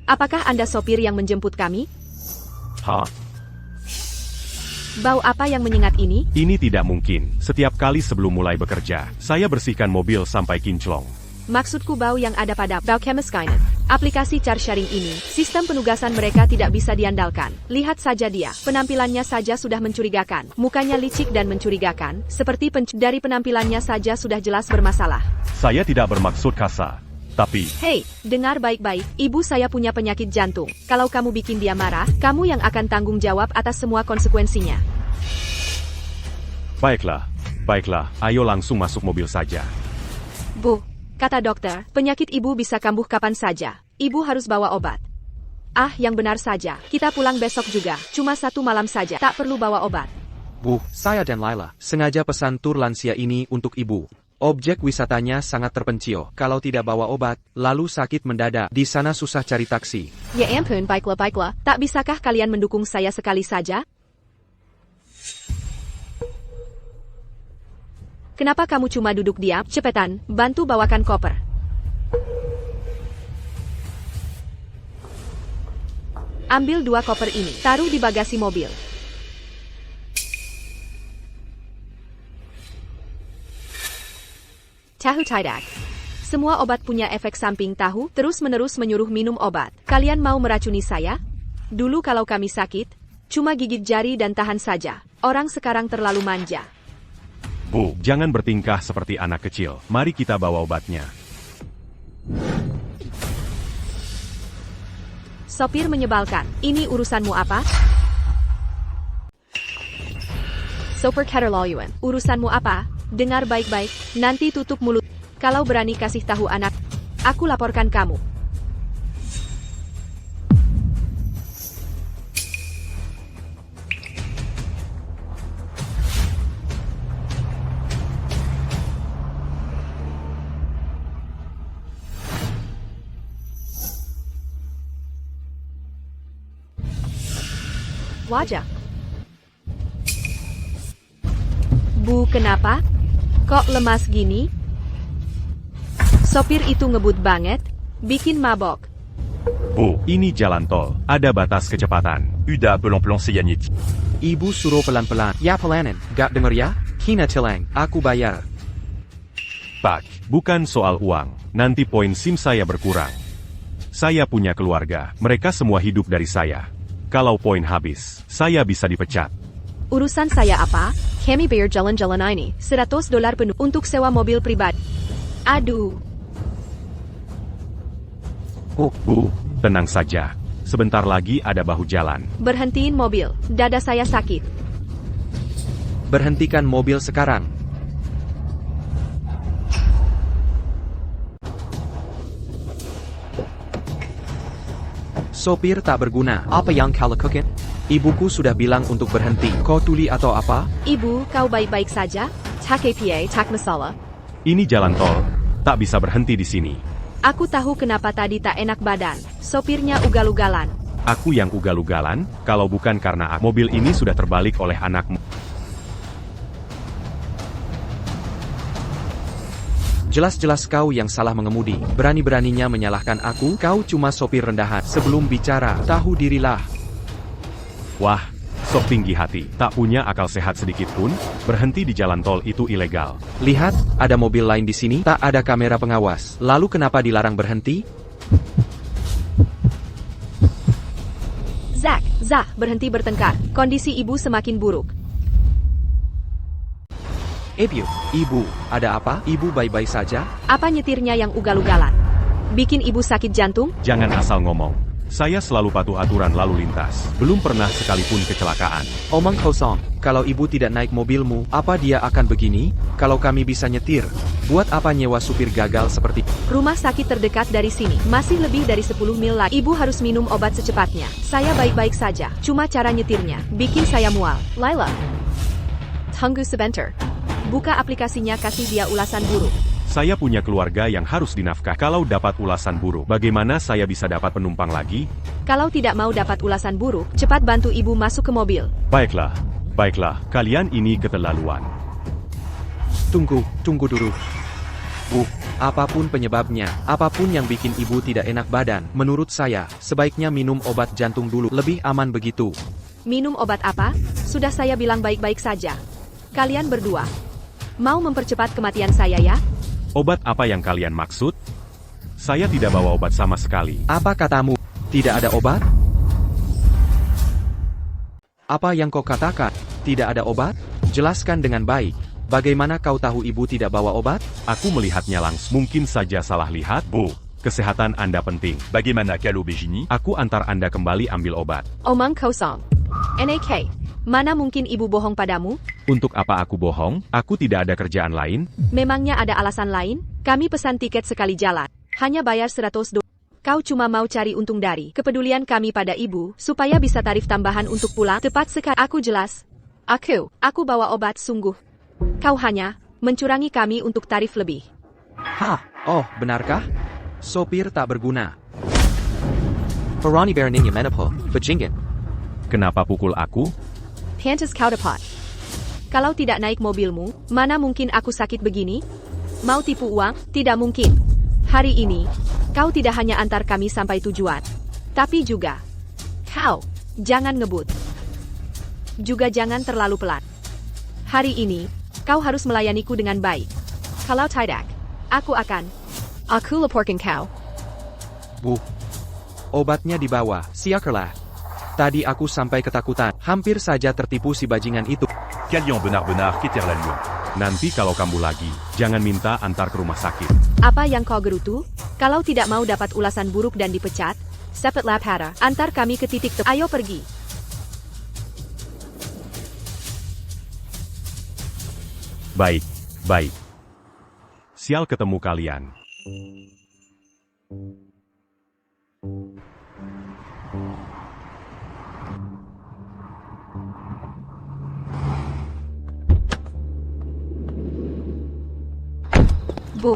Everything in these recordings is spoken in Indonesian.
Apakah Anda sopir yang menjemput kami? Hah? Bau apa yang menyengat ini? Ini tidak mungkin. Setiap kali sebelum mulai bekerja, saya bersihkan mobil sampai kinclong. Maksudku bau yang ada pada Bauchemiskinen. Aplikasi car sharing ini, sistem penugasan mereka tidak bisa diandalkan. Lihat saja dia, penampilannya saja sudah mencurigakan. Mukanya licik dan mencurigakan, seperti dari penampilannya saja sudah jelas bermasalah. Saya tidak bermaksud kasar. Tapi, Hei, dengar baik-baik, ibu saya punya penyakit jantung. Kalau kamu bikin dia marah, kamu yang akan tanggung jawab atas semua konsekuensinya. baiklah, ayo langsung masuk mobil saja. Bu, kata dokter, penyakit ibu bisa kambuh kapan saja. Ibu harus bawa obat. Ah, yang benar saja, kita pulang besok juga, cuma 1 malam saja, tak perlu bawa obat. Bu, saya dan Laila sengaja pesan tur lansia ini untuk ibu. Objek wisatanya sangat terpencil. Kalau tidak bawa obat, lalu sakit mendadak. Di sana susah cari taksi. Ya ampun, baiklah, tak bisakah kalian mendukung saya sekali saja? Kenapa kamu cuma duduk diam? Cepetan, bantu bawakan koper. Ambil 2 koper ini, taruh di bagasi mobil. Tahu tidak? Semua obat punya efek samping tahu, terus-menerus menyuruh minum obat. Kalian mau meracuni saya? Dulu kalau kami sakit, cuma gigit jari dan tahan saja. Orang sekarang terlalu manja. Bu, jangan bertingkah seperti anak kecil. Mari kita bawa obatnya. Sopir menyebalkan. Ini urusanmu apa? Sopir keterlaluan. Urusanmu apa? Dengar baik-baik, nanti tutup mulut. Kalau berani kasih tahu anak, aku laporkan kamu. Wajah. Bu, kenapa? Kok lemas gini? Sopir itu ngebut banget, bikin mabok. Bu, ini jalan tol. Ada batas kecepatan. Udah pelan-pelan seyanit. Ibu suruh pelan-pelan. Ya pelanin, gak denger ya? Kina tilang, aku bayar. Pak, bukan soal uang. Nanti poin SIM saya berkurang. Saya punya keluarga. Mereka semua hidup dari saya. Kalau poin habis, saya bisa dipecat. Urusan saya apa? Kami bayar jalan-jalan ini, $100 penuh untuk sewa mobil pribadi. Aduh. Oh, Bu, tenang saja. Sebentar lagi ada bahu jalan. Berhentiin mobil, dada saya sakit. Berhentikan mobil sekarang. Sopir tak berguna. Apa yang kau lakukan? Ibuku sudah bilang untuk berhenti. Kau tuli atau apa? Ibu, kau baik-baik saja? Tak KPA, tak masalah. Ini jalan tol. Tak bisa berhenti di sini. Aku tahu kenapa tadi tak enak badan. Sopirnya ugal-ugalan. Aku yang ugal-ugalan, kalau bukan karena mobil ini sudah terbalik oleh anakmu. Jelas-jelas kau yang salah mengemudi. Berani-beraninya menyalahkan aku. Kau cuma sopir rendahan. Sebelum bicara, tahu dirilah. Wah, sok tinggi hati. Tak punya akal sehat sedikit pun. Berhenti di jalan tol itu ilegal. Lihat, ada mobil lain di sini. Tak ada kamera pengawas. Lalu kenapa dilarang berhenti? Zak, berhenti bertengkar. Kondisi ibu semakin buruk. Ibu, ada apa? Ibu baik-baik saja? Apa nyetirnya yang ugal-ugalan? Bikin ibu sakit jantung? Jangan asal ngomong. Saya selalu patuh aturan lalu lintas. Belum pernah sekalipun kecelakaan. Omong kosong. Kalau ibu tidak naik mobilmu, apa dia akan begini? Kalau kami bisa nyetir, buat apa nyewa supir gagal seperti... Rumah sakit terdekat dari sini, masih lebih dari 10 mil lagi. Ibu harus minum obat secepatnya. Saya baik-baik saja, cuma cara nyetirnya, bikin saya mual. Laila. Tunggu sebentar. Buka aplikasinya, kasih dia ulasan buruk. Saya punya keluarga yang harus dinafkah. Kalau dapat ulasan buruk, bagaimana saya bisa dapat penumpang lagi? Kalau tidak mau dapat ulasan buruk, cepat bantu ibu masuk ke mobil. Baiklah, kalian ini keterlaluan. Tunggu dulu. Bu, apapun penyebabnya, apapun yang bikin ibu tidak enak badan, menurut saya, sebaiknya minum obat jantung dulu, lebih aman begitu. Minum obat apa? Sudah saya bilang baik-baik saja. Kalian berdua mau mempercepat kematian saya ya? Obat apa yang kalian maksud? Saya tidak bawa obat sama sekali. Apa katamu? Tidak ada obat? Apa yang kau katakan? Tidak ada obat? Jelaskan dengan baik. Bagaimana kau tahu ibu tidak bawa obat? Aku melihatnya langsung. Mungkin saja salah lihat. Bu, kesehatan Anda penting. Bagaimana kalau begini? Aku antar Anda kembali ambil obat. Omong kosong. NAK, mana mungkin ibu bohong padamu? Untuk apa aku bohong? Aku tidak ada kerjaan lain. Memangnya ada alasan lain? Kami pesan tiket sekali jalan. Hanya bayar 100 dolar. Kau cuma mau cari untung dari kepedulian kami pada ibu, supaya bisa tarif tambahan untuk pulang tepat sekali. Aku jelas. Aku bawa obat sungguh. Kau hanya mencurangi kami untuk tarif lebih. Hah? Oh, benarkah? Sopir tak berguna. Perani beraninya menepul, bajingan. Kenapa pukul aku? Pantes kau dapat. Kalau tidak naik mobilmu, mana mungkin aku sakit begini? Mau tipu uang? Tidak mungkin. Hari ini, kau tidak hanya antar kami sampai tujuan, tapi juga kau jangan ngebut. Juga jangan terlalu pelan. Hari ini, kau harus melayaniku dengan baik. Kalau tidak, aku laporkan kau. Bu, obatnya dibawa, siakerlah. Tadi aku sampai ketakutan, hampir saja tertipu si bajingan itu. Kalian benar-benar keterlaluan. Nanti kalau kambuh lagi, jangan minta antar ke rumah sakit. Apa yang kau gerutu? Kalau tidak mau dapat ulasan buruk dan dipecat, cepatlah para, antar kami ke titik Ayo pergi. Baik, baik. Sial ketemu kalian. Bu,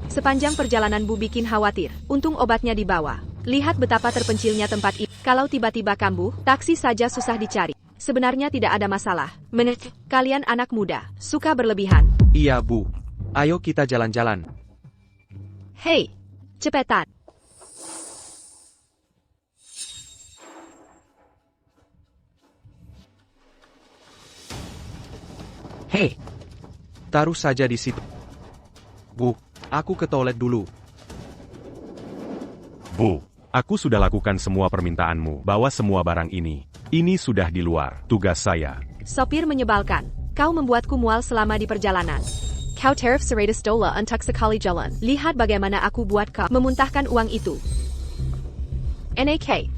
sepanjang perjalanan Bu bikin khawatir. Untung obatnya dibawa. Lihat betapa terpencilnya tempat ini. Kalau tiba-tiba kambuh, taksi saja susah dicari. Sebenarnya tidak ada masalah. Kalian anak muda, suka berlebihan. Iya, Bu. Ayo kita jalan-jalan. Hei, cepetan. Hei, taruh saja di situ. Bu, aku ke toilet dulu. Bu, aku sudah lakukan semua permintaanmu. Bawa semua barang ini. Ini sudah di luar tugas saya. Sopir menyebalkan. Kau membuatku mual selama di perjalanan. Kau tarif 100 dolar untuk sekali jalan. Lihat bagaimana aku buat kau memuntahkan uang itu. NAK.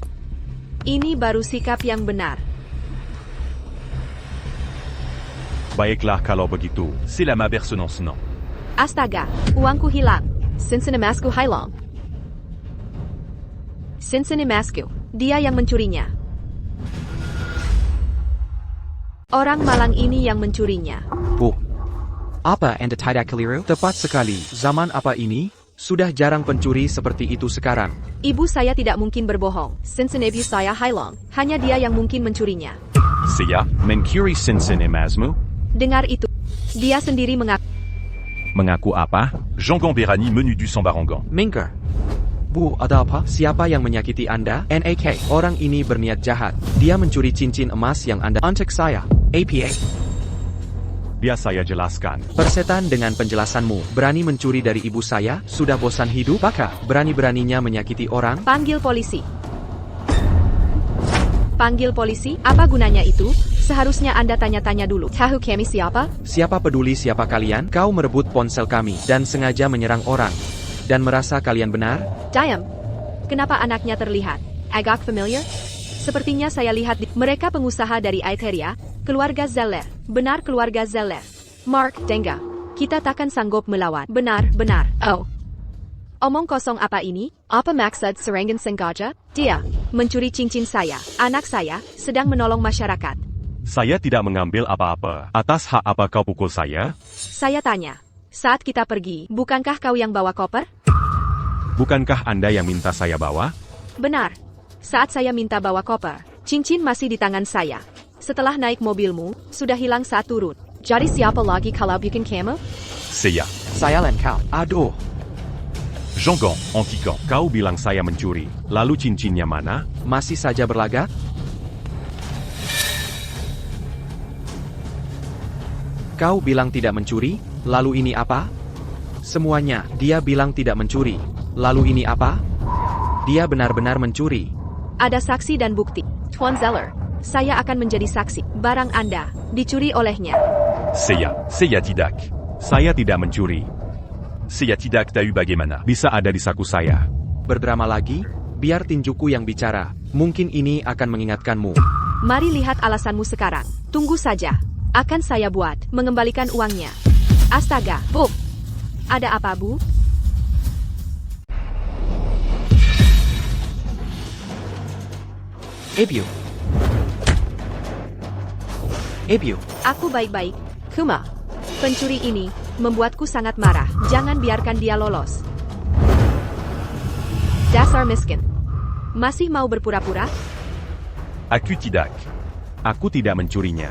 Ini baru sikap yang benar. Baiklah kalau begitu. C'est la malversonance, non? Astaga, uangku hilang. Sinsinimasku hilang. Sinsinimasku, dia yang mencurinya. Orang malang ini yang mencurinya. Bu, apa Anda tidak keliru? Tepat sekali, zaman apa ini? Sudah jarang pencuri seperti itu sekarang. Ibu saya tidak mungkin berbohong. Sinsinibu saya hilang. Hanya dia yang mungkin mencurinya. Saya mencuri Sinsin emasmu. Dengar itu. Dia sendiri mengaku. Mengaku apa? Jean-Gon Berani menu du sang barangan. Minker. Bu, ada apa? Siapa yang menyakiti Anda? NAK. Orang ini berniat jahat. Dia mencuri cincin emas yang Anda untuk saya. APA. Biar saya jelaskan. Persetan dengan penjelasanmu. Berani mencuri dari ibu saya? Sudah bosan hidup? Maka, berani-beraninya menyakiti orang? Panggil polisi. Panggil polisi? Apa gunanya itu? Seharusnya Anda tanya-tanya dulu. Tahu kami siapa? Siapa peduli siapa kalian? Kau merebut ponsel kami, dan sengaja menyerang orang. Dan merasa kalian benar? Diam. Kenapa anaknya terlihat agak familiar? Sepertinya saya lihat mereka pengusaha dari Aetheria, keluarga Zeller. Benar keluarga Zeller. Mark Denga. Kita takkan sanggup melawan. Benar. Oh. Omong kosong apa ini? Apa maksud serangan sengaja? Dia mencuri cincin saya. Anak saya sedang menolong masyarakat. Saya tidak mengambil apa-apa. Atas hak apa kau pukul saya? Saya tanya. Saat kita pergi, bukankah kau yang bawa koper? Bukankah Anda yang minta saya bawa? Benar. Saat saya minta bawa koper, cincin masih di tangan saya. Setelah naik mobilmu, sudah hilang saat turun. Jadi siapa lagi kalau bikin kamu? Saya. Saya Len Kao. Aduh. Jean-Gant, anti-Gant. Kau bilang saya mencuri, lalu cincinnya mana? Masih saja berlagak? Kau bilang tidak mencuri, lalu ini apa? Semuanya, dia bilang tidak mencuri. Lalu ini apa? Dia benar-benar mencuri. Ada saksi dan bukti. Tuan Zeller, saya akan menjadi saksi. Barang Anda dicuri olehnya. Seiya tidak. Saya tidak mencuri. Seiya tidak tahu bagaimana. Bisa ada di saku saya. Berdrama lagi? Biar tinjuku yang bicara. Mungkin ini akan mengingatkanmu. Mari lihat alasanmu sekarang. Tunggu saja. Akan saya buat mengembalikan uangnya. Astaga, Bu. Ada apa, Bu? Ebio. Aku baik-baik. Kuma. Pencuri ini membuatku sangat marah. Jangan biarkan dia lolos. Dasar miskin. Masih mau berpura-pura? Aku tidak. Aku tidak mencurinya.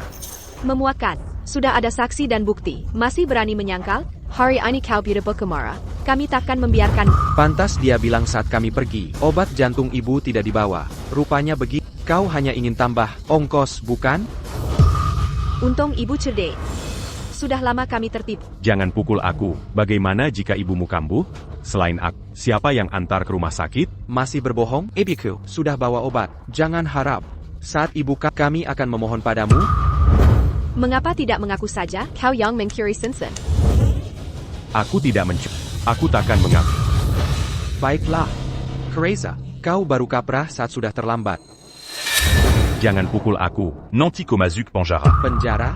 Memuatkan. Sudah ada saksi dan bukti. Masih berani menyangkal? Hari ini kau beautiful Kumara. Kami takkan membiarkan. Pantas dia bilang saat kami pergi, obat jantung ibu tidak dibawa. Rupanya begitu. Kau hanya ingin tambah ongkos, bukan? Untung ibu cerdik. Sudah lama kami tertipu. Jangan pukul aku. Bagaimana jika ibumu kambuh? Selain aku, siapa yang antar ke rumah sakit? Masih berbohong? Ebiku, sudah bawa obat. Jangan harap. Saat ibu kami akan memohon padamu. Mengapa tidak mengaku saja? Kau yang mencuri Simpson. Aku tidak mencuri. Aku takkan mengaku. Baiklah. Kereza, kau baru kaprah saat sudah terlambat. Jangan pukul aku. Nanti Komazuk Panjara. Penjara?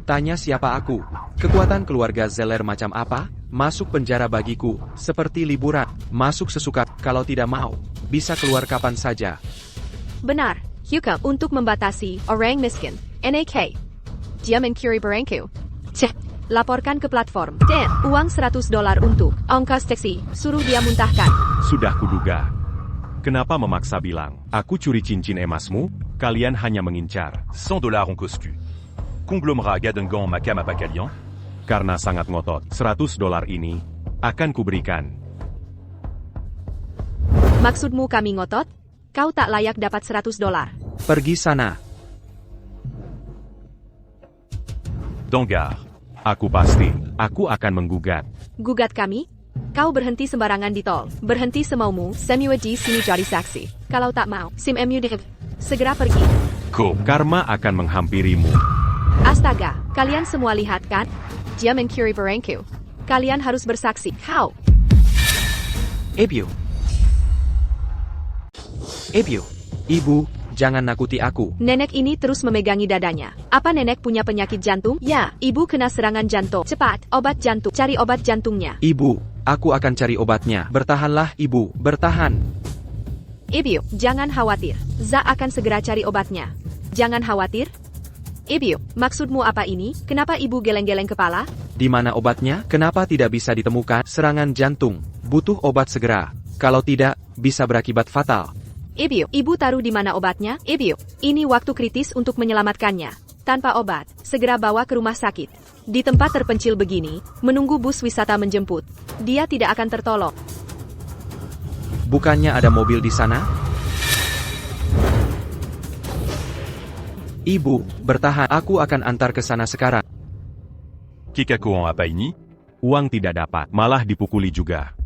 Tanya siapa aku? Kekuatan keluarga Zeller macam apa? Masuk penjara bagiku, seperti liburan. Masuk sesuka, kalau tidak mau. Bisa keluar kapan saja. Benar, Hukum untuk membatasi orang miskin. NAK. Dia mencuri barangku. Cek, laporkan ke platform. Dan uang $100 untuk ongkos taksi. Suruh dia muntahkan. Sudah kuduga. Kenapa memaksa bilang, aku curi cincin emasmu? Kalian hanya mengincar. $100 en coscu. Conglomérat Gadengan Makam Apakalian. Karena sangat ngotot, $100 ini akan kuberikan. Maksudmu kami ngotot? Kau tak layak dapat $100. Pergi sana. Dangar. Aku pasti, aku akan menggugat. Gugat kami? Kau berhenti sembarangan di tol. Berhenti semaumu. Semua di sini jadi saksi. Kalau tak mau, SIM-MU di... Segera pergi. Karma akan menghampirimu. Astaga, kalian semua lihat kan? Dia mencuri barangku. Kalian harus bersaksi. Kau. Ebio. Ibu, jangan nakuti aku. Nenek ini terus memegangi dadanya. Apa nenek punya penyakit jantung? Ya, ibu kena serangan jantung. Cepat, obat jantung. Cari obat jantungnya. Ibu, aku akan cari obatnya. Bertahanlah, ibu. Bertahan. Ibu, jangan khawatir. Za akan segera cari obatnya. Jangan khawatir. Ibu, maksudmu apa ini? Kenapa ibu geleng-geleng kepala? Di mana obatnya? Kenapa tidak bisa ditemukan? Serangan jantung. Butuh obat segera. Kalau tidak, bisa berakibat fatal. Ibu taruh di mana obatnya? Ibu, ini waktu kritis untuk menyelamatkannya. Tanpa obat, segera bawa ke rumah sakit. Di tempat terpencil begini, menunggu bus wisata menjemput. Dia tidak akan tertolong. Bukannya ada mobil di sana? Ibu, bertahan. Aku akan antar ke sana sekarang. Kekako en Apaini. Uang tidak dapat, malah dipukuli juga.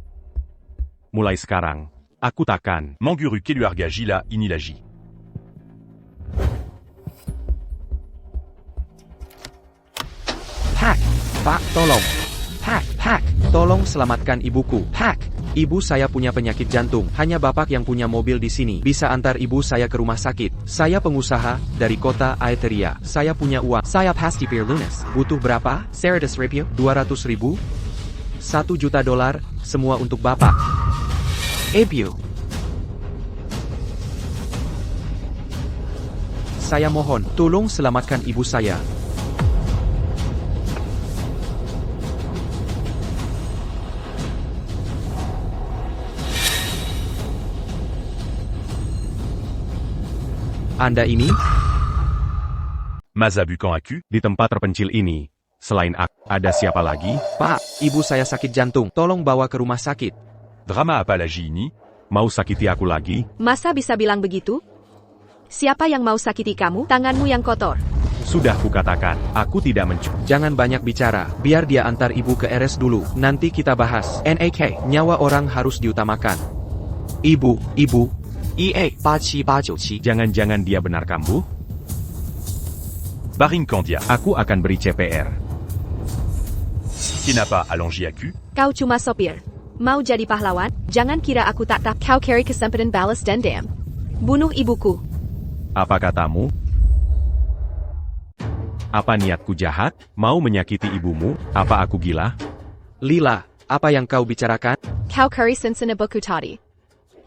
Mulai sekarang, aku takkan. Manguru Keluarga Gila Inilaji. Hack! Pak, tolong. Hack! Tolong selamatkan ibuku. Hack! Ibu saya punya penyakit jantung. Hanya bapak yang punya mobil di sini. Bisa antar ibu saya ke rumah sakit. Saya pengusaha dari kota Aeteria. Saya punya uang. Saya pasti Pierre Lunas. Butuh berapa? Seratus ribu? 200.000? $1 juta. Semua untuk bapak. Ebio. Saya mohon, tolong selamatkan ibu saya. Anda ini? Mazabukan Aku. Di tempat terpencil ini, Selain aku, ada siapa lagi? Pak, ibu saya sakit jantung. Tolong bawa ke rumah sakit. Drama apalagi ini? Mau sakiti aku lagi? Masa bisa bilang begitu? Siapa yang mau sakiti kamu? Tanganmu yang kotor. Sudah kukatakan, aku tidak Jangan banyak bicara. Biar dia antar ibu ke RS dulu. Nanti kita bahas. NAK, nyawa orang harus diutamakan. Ibu. EA 87897. Jangan-jangan dia benar kambuh? Baring Candia. Aku akan beri CPR. Qui n'a pas allongé à cul? Kau cuma sopir. Mau jadi pahlawan? Jangan kira aku tak kau carry kesempatan balas dendam. Bunuh ibuku. Apa katamu? Apa niatku jahat? Mau menyakiti ibumu? Apa aku gila? Lila, apa yang kau bicarakan? Kau carry sensinebaku tadi.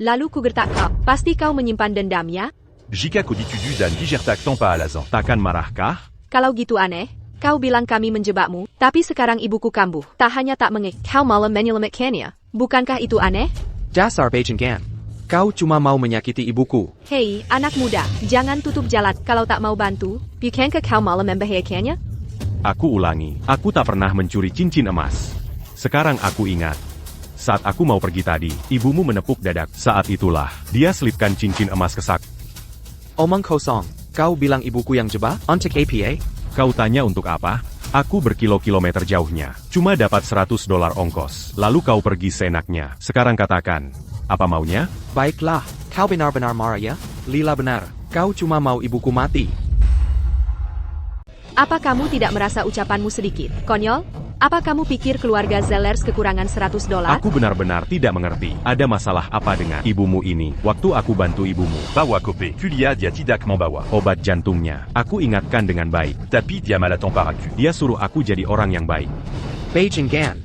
Lalu ku gertak kau. Pasti kau menyimpan dendam ya? Jika koditudu dan digertak tanpa alasan. Takkan marahkah? Kalau gitu aneh. Kau bilang kami menjebakmu, tapi sekarang ibuku kambuh. Tak hanya tak kau malah menyelamatkannya. Bukankah itu aneh? Dasar Beijinggan. Kau cuma mau menyakiti ibuku. Hei, anak muda, jangan tutup jalan. Kalau tak mau bantu, bukankah kau malah membahayakannya? Aku ulangi, aku tak pernah mencuri cincin emas. Sekarang aku ingat. Saat aku mau pergi tadi, ibumu menepuk dadak. Saat itulah, dia selipkan cincin emas ke sak. Omong kosong. Kau bilang ibuku yang jebak? Untuk APA? Kau tanya untuk apa? Aku berkilo-kilometer jauhnya. Cuma dapat $100 ongkos. Lalu kau pergi seenaknya. Sekarang katakan, apa maunya? Baiklah, kau benar-benar marah ya? Lila benar, kau cuma mau ibuku mati. Apa kamu tidak merasa ucapanmu sedikit konyol? Apa kamu pikir keluarga Zellers kekurangan $100? Aku benar-benar tidak mengerti. Ada masalah apa dengan ibumu ini? Waktu aku bantu ibumu, Bawa kope. Kulia dia tidak membawa. obat jantungnya, aku ingatkan dengan baik. Tapi dia malah temparaku. Dia suruh aku jadi orang yang baik. Beijinggan,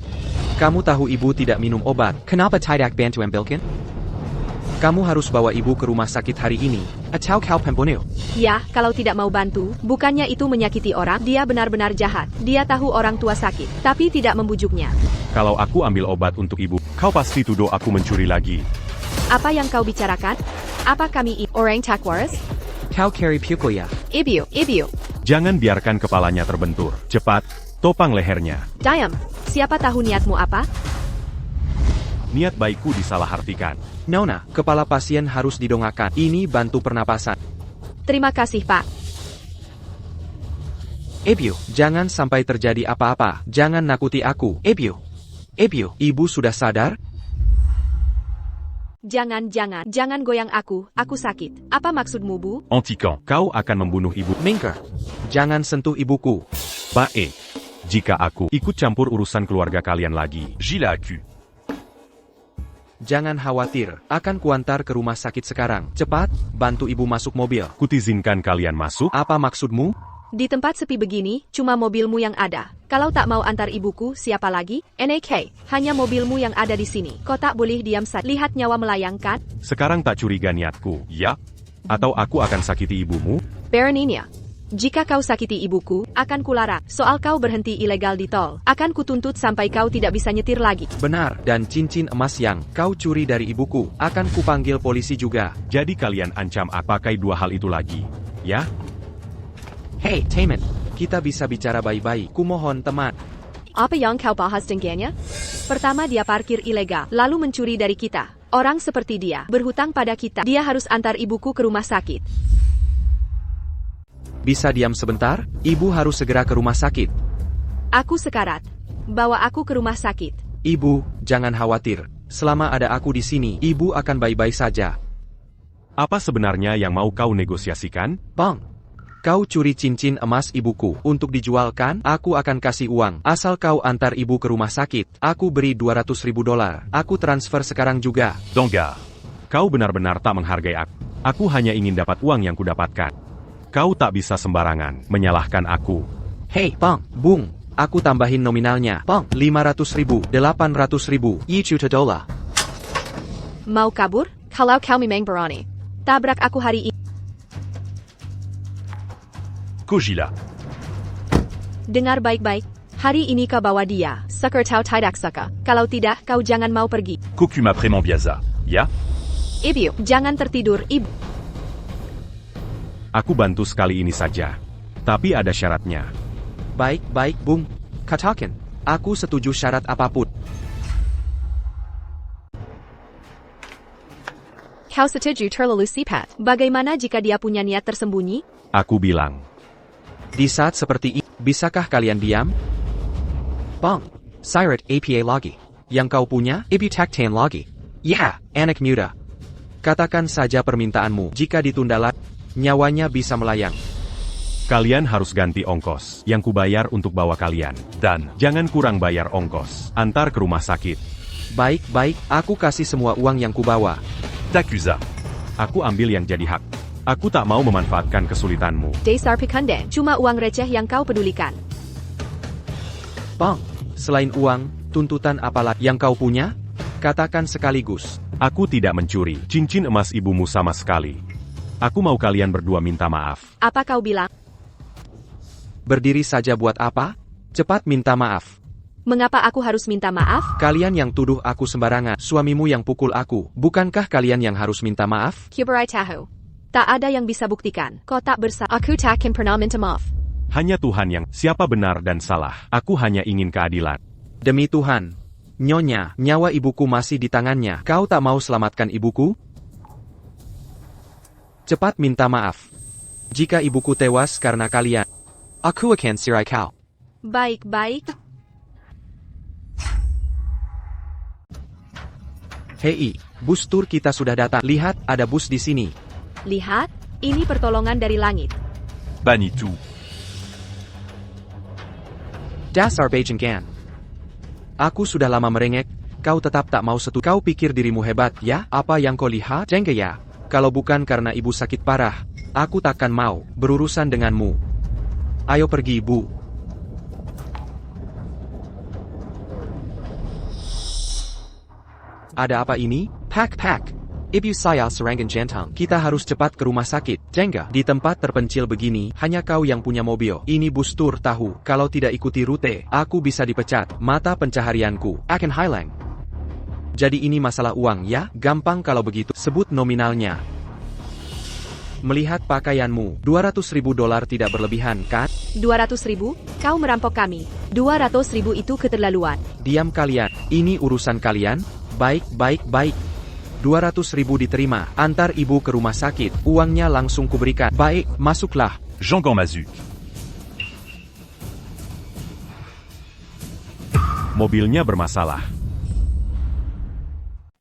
kamu tahu ibu tidak minum obat. Kenapa tidak bantu ambilkan? Kamu harus bawa ibu ke rumah sakit hari ini. Atau kau pembunuh. Ya, kalau tidak mau bantu, bukannya itu menyakiti orang, dia benar-benar jahat. Dia tahu orang tua sakit, tapi tidak membujuknya. Kalau aku ambil obat untuk ibu, kau pasti tuduh aku mencuri lagi. Apa yang kau bicarakan? Apa kami orang takwaras? Kau carry pukul ya? Ibu. Jangan biarkan kepalanya terbentur. Cepat, topang lehernya. Diam. Siapa tahu niatmu apa? Niat baikku disalahartikan. Nona, kepala pasien harus didongakkan. Ini bantu pernapasan. Terima kasih, Pak. Ibu, jangan sampai terjadi apa-apa. Jangan nakuti aku. Ibu, ibu sudah sadar? Jangan goyang aku sakit. Apa maksudmu, Bu? Antican. Kau akan membunuh ibu. Minker, jangan sentuh ibuku. Bae. Jika aku ikut campur urusan keluarga kalian lagi, Gila à cul. Jangan khawatir, akan kuantar ke rumah sakit sekarang. Cepat, bantu ibu masuk mobil. kutizinkan kalian masuk. Apa maksudmu? Di tempat sepi begini, cuma mobilmu yang ada. Kalau tak mau antar ibuku, siapa lagi? NAK, hanya mobilmu yang ada di sini. Kau tak boleh diam saja. Lihat nyawa melayang kan? Sekarang tak curiga niatku, Ya. atau aku akan sakiti ibumu? Beraninya. Jika kau sakiti ibuku, akan kularang. Soal kau berhenti ilegal di tol, akan kutuntut sampai kau tidak bisa nyetir lagi. Benar, dan cincin emas yang kau curi dari ibuku, akan kupanggil polisi juga. Jadi kalian ancam aku pakai dua hal itu lagi, ya? Hey, Taman, kita bisa bicara baik-baik. Kumohon teman. Apa yang kau bahas dengannya? Pertama dia parkir ilegal, lalu mencuri dari kita. Orang seperti dia, berhutang pada kita. Dia harus antar ibuku ke rumah sakit. Bisa diam sebentar? Ibu harus segera ke rumah sakit. Aku sekarat. Bawa aku ke rumah sakit. Ibu, jangan khawatir. Selama ada aku di sini, ibu akan baik-baik saja. Apa sebenarnya yang mau kau negosiasikan? Bang, kau curi cincin emas ibuku. Untuk dijualkan, aku akan kasih uang. Asal kau antar ibu ke rumah sakit, aku beri $200.000. Aku transfer sekarang juga. Dangar. Kau benar-benar tak menghargai aku. Aku hanya ingin dapat uang yang kudapatkan. Kau tak bisa sembarangan menyalahkan aku. Hei, Bang, Bung, aku tambahin nominalnya. Bang, 500.000, 800.000, $1 juta. Mau kabur? Kalau kau memang berani, tabrak aku hari ini. Kojila. Dengar baik-baik. Hari ini kau bawa dia. Sucker tau tidak suka. Kalau tidak, kau jangan mau pergi. Kokuma Prémont Biaza. Ya. Ibu, jangan tertidur, Ibu. Aku bantu sekali ini saja. Tapi ada syaratnya. Baik, Bung. Katakan, aku setuju syarat apapun. Kau setuju terlalu sifat. Bagaimana jika dia punya niat tersembunyi? Aku bilang. Di saat seperti ini, bisakah kalian diam? Bang, Sirat APA lagi. Yang kau punya, Ibu Taktan lagi. Ya, anak muda. Katakan saja permintaanmu. Jika ditunda lagi, nyawanya bisa melayang. Kalian harus ganti ongkos yang kubayar untuk bawa kalian. Dan jangan kurang bayar ongkos. Antar ke rumah sakit. Baik, aku kasih semua uang yang kubawa. T'accusa. Aku ambil yang jadi hak. Aku tak mau memanfaatkan kesulitanmu. Dasar pekande, cuma uang receh yang kau pedulikan. Bang, selain uang, tuntutan apalagi yang kau punya? Katakan sekaligus. Aku tidak mencuri cincin emas ibumu sama sekali. Aku mau kalian berdua minta maaf. Apa kau bilang? Berdiri saja buat apa? Cepat minta maaf. Mengapa aku harus minta maaf? Kalian yang tuduh aku sembarangan, suamimu yang pukul aku, bukankah kalian yang harus minta maaf? Kuberai tahu. Tak ada yang bisa buktikan. Kau tak bersalah. Aku takkan pernah minta maaf. Hanya Tuhan yang siapa benar dan salah. Aku hanya ingin keadilan. Demi Tuhan. Nyonya, nyawa ibuku masih di tangannya. Kau tak mau selamatkan ibuku? Cepat minta maaf. Jika ibuku tewas karena kalian, aku akan sirai kau. Baik. Hei, bus tur kita sudah datang. Lihat, ada bus di sini. Lihat, ini pertolongan dari langit. Bannis tout. Dasar Bajenggan. Aku sudah lama merengek, kau tetap tak mau setuju. Kau pikir dirimu hebat, ya? Apa yang kau lihat? Jengke ya. Kalau bukan karena ibu sakit parah, aku takkan mau berurusan denganmu. Ayo pergi, Bu. Ada apa ini? Pak. Ibu saya serangan jantung. Kita harus cepat ke rumah sakit. Jengga, di tempat terpencil begini, hanya kau yang punya mobil. Ini bus tur tahu. Kalau tidak ikuti rute, aku bisa dipecat. Mata pencaharianku akan hilang. Jadi ini masalah uang, ya? Gampang kalau begitu. Sebut nominalnya. Melihat pakaianmu, $200.000 tidak berlebihan, kan? 200.000? Kau merampok kami. 200.000 itu keterlaluan. Diam kalian. Ini urusan kalian. Baik. 200.000 diterima. Antar ibu ke rumah sakit. Uangnya langsung kuberikan. Baik, masuklah. Jean Gamazuk. Mobilnya bermasalah.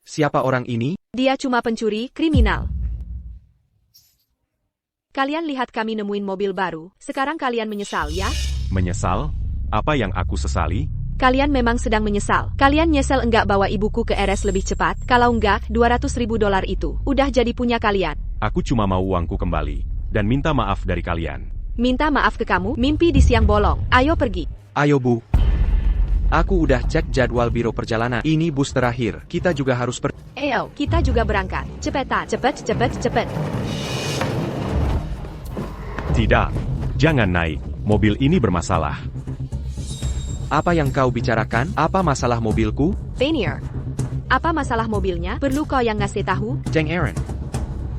Siapa orang ini? Dia cuma pencuri, kriminal. Kalian lihat kami nemuin mobil baru. Sekarang kalian menyesal, ya? Menyesal? Apa yang aku sesali? Kalian memang sedang menyesal. Kalian nyesel enggak bawa ibuku ke RS lebih cepat? Kalau enggak, $200.000 itu udah jadi punya kalian. Aku cuma mau uangku kembali. Dan minta maaf dari kalian. Minta maaf ke kamu? Mimpi di siang bolong. Ayo pergi. Ayo, Bu. Aku udah cek jadwal biro perjalanan. Ini bus terakhir. Kita juga harus Ayo, kita juga berangkat. Cepetan. Cepet. Tidak. Jangan naik. Mobil ini bermasalah. Apa yang kau bicarakan? Apa masalah mobilku? Vanier. Apa masalah mobilnya? Perlu kau yang ngasih tahu? Jeng Aaron.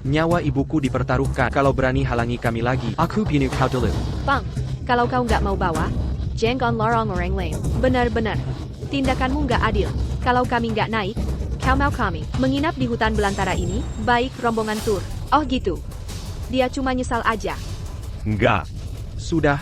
Nyawa ibuku dipertaruhkan. Kalau berani halangi kami lagi, aku bunuh kau dulu. Bang, kalau kau nggak mau bawa, jangan larang orang lain. Benar-benar. Tindakanmu nggak adil. Kalau kami nggak naik, kau mau kami menginap di hutan belantara ini? Baik, rombongan tur. Oh gitu. Dia cuma nyesal aja. Enggak. Sudah.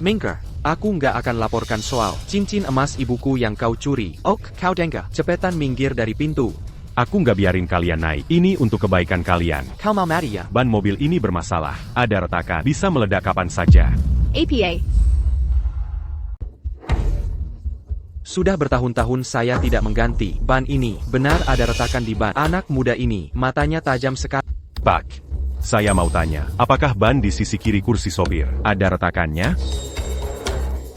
Minker. Aku nggak akan laporkan soal cincin emas ibuku yang kau curi. Ok, kau dengka. Cepetan minggir dari pintu. Aku nggak biarin kalian naik. Ini untuk kebaikan kalian. Kau mau mati ya? Ban mobil ini bermasalah. Ada retakan. Bisa meledak kapan saja. APA. Sudah bertahun-tahun saya tidak mengganti ban ini. Benar ada retakan di ban. Anak muda ini, matanya tajam sekali. Pak. Saya mau tanya. Apakah ban di sisi kiri kursi sopir ada retakannya?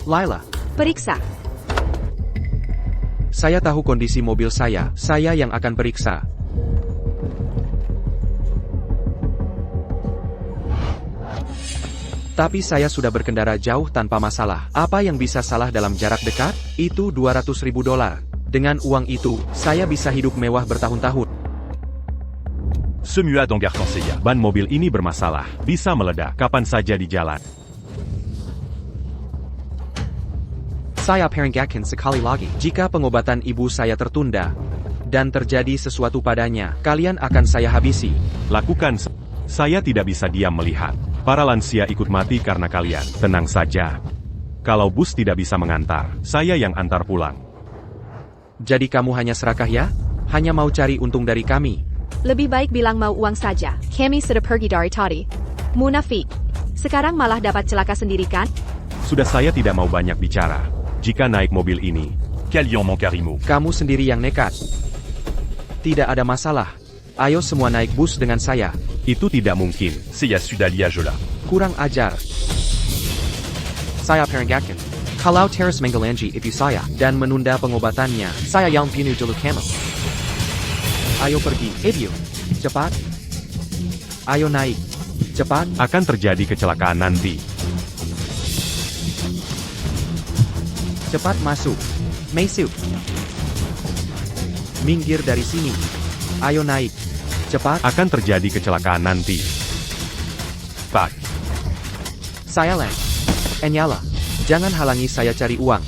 Laila. Periksa. Saya tahu kondisi mobil saya yang akan periksa. Tapi saya sudah berkendara jauh tanpa masalah. Apa yang bisa salah dalam jarak dekat? Itu $200.000. Dengan uang itu, saya bisa hidup mewah bertahun-tahun. Semua dans Gare Conseilla. Ban mobil ini bermasalah. Bisa meledak kapan saja di jalan. Saya peringatkan sekali lagi, jika pengobatan ibu saya tertunda, dan terjadi sesuatu padanya, kalian akan saya habisi. Lakukan. Saya tidak bisa diam melihat. Para lansia ikut mati karena kalian. Tenang saja. Kalau bus tidak bisa mengantar, saya yang antar pulang. Jadi kamu hanya serakah ya? Hanya mau cari untung dari kami? Lebih baik bilang mau uang saja. Kami sudah pergi dari tadi. Munafik. Sekarang malah dapat celaka sendiri kan? Sudah, saya tidak mau banyak bicara. Jika naik mobil ini, Calion mon carimo. Kamu sendiri yang nekat. Tidak ada masalah. Ayo semua naik bus dengan saya. itu tidak mungkin. C'est à Sudaliage là. Kurang ajar. Saya peringatkan. Kalau terus menggelanji ibu saya dan menunda pengobatannya, saya yang bunuh dulu kamu. Ayo pergi, ibu. Cepat. Ayo naik. Cepat. Akan terjadi kecelakaan nanti. Cepat masuk. Masuk. Minggir dari sini. Ayo naik. Cepat. Akan terjadi kecelakaan nanti. Pak. Saya Lang. Enyala. Jangan halangi saya cari uang.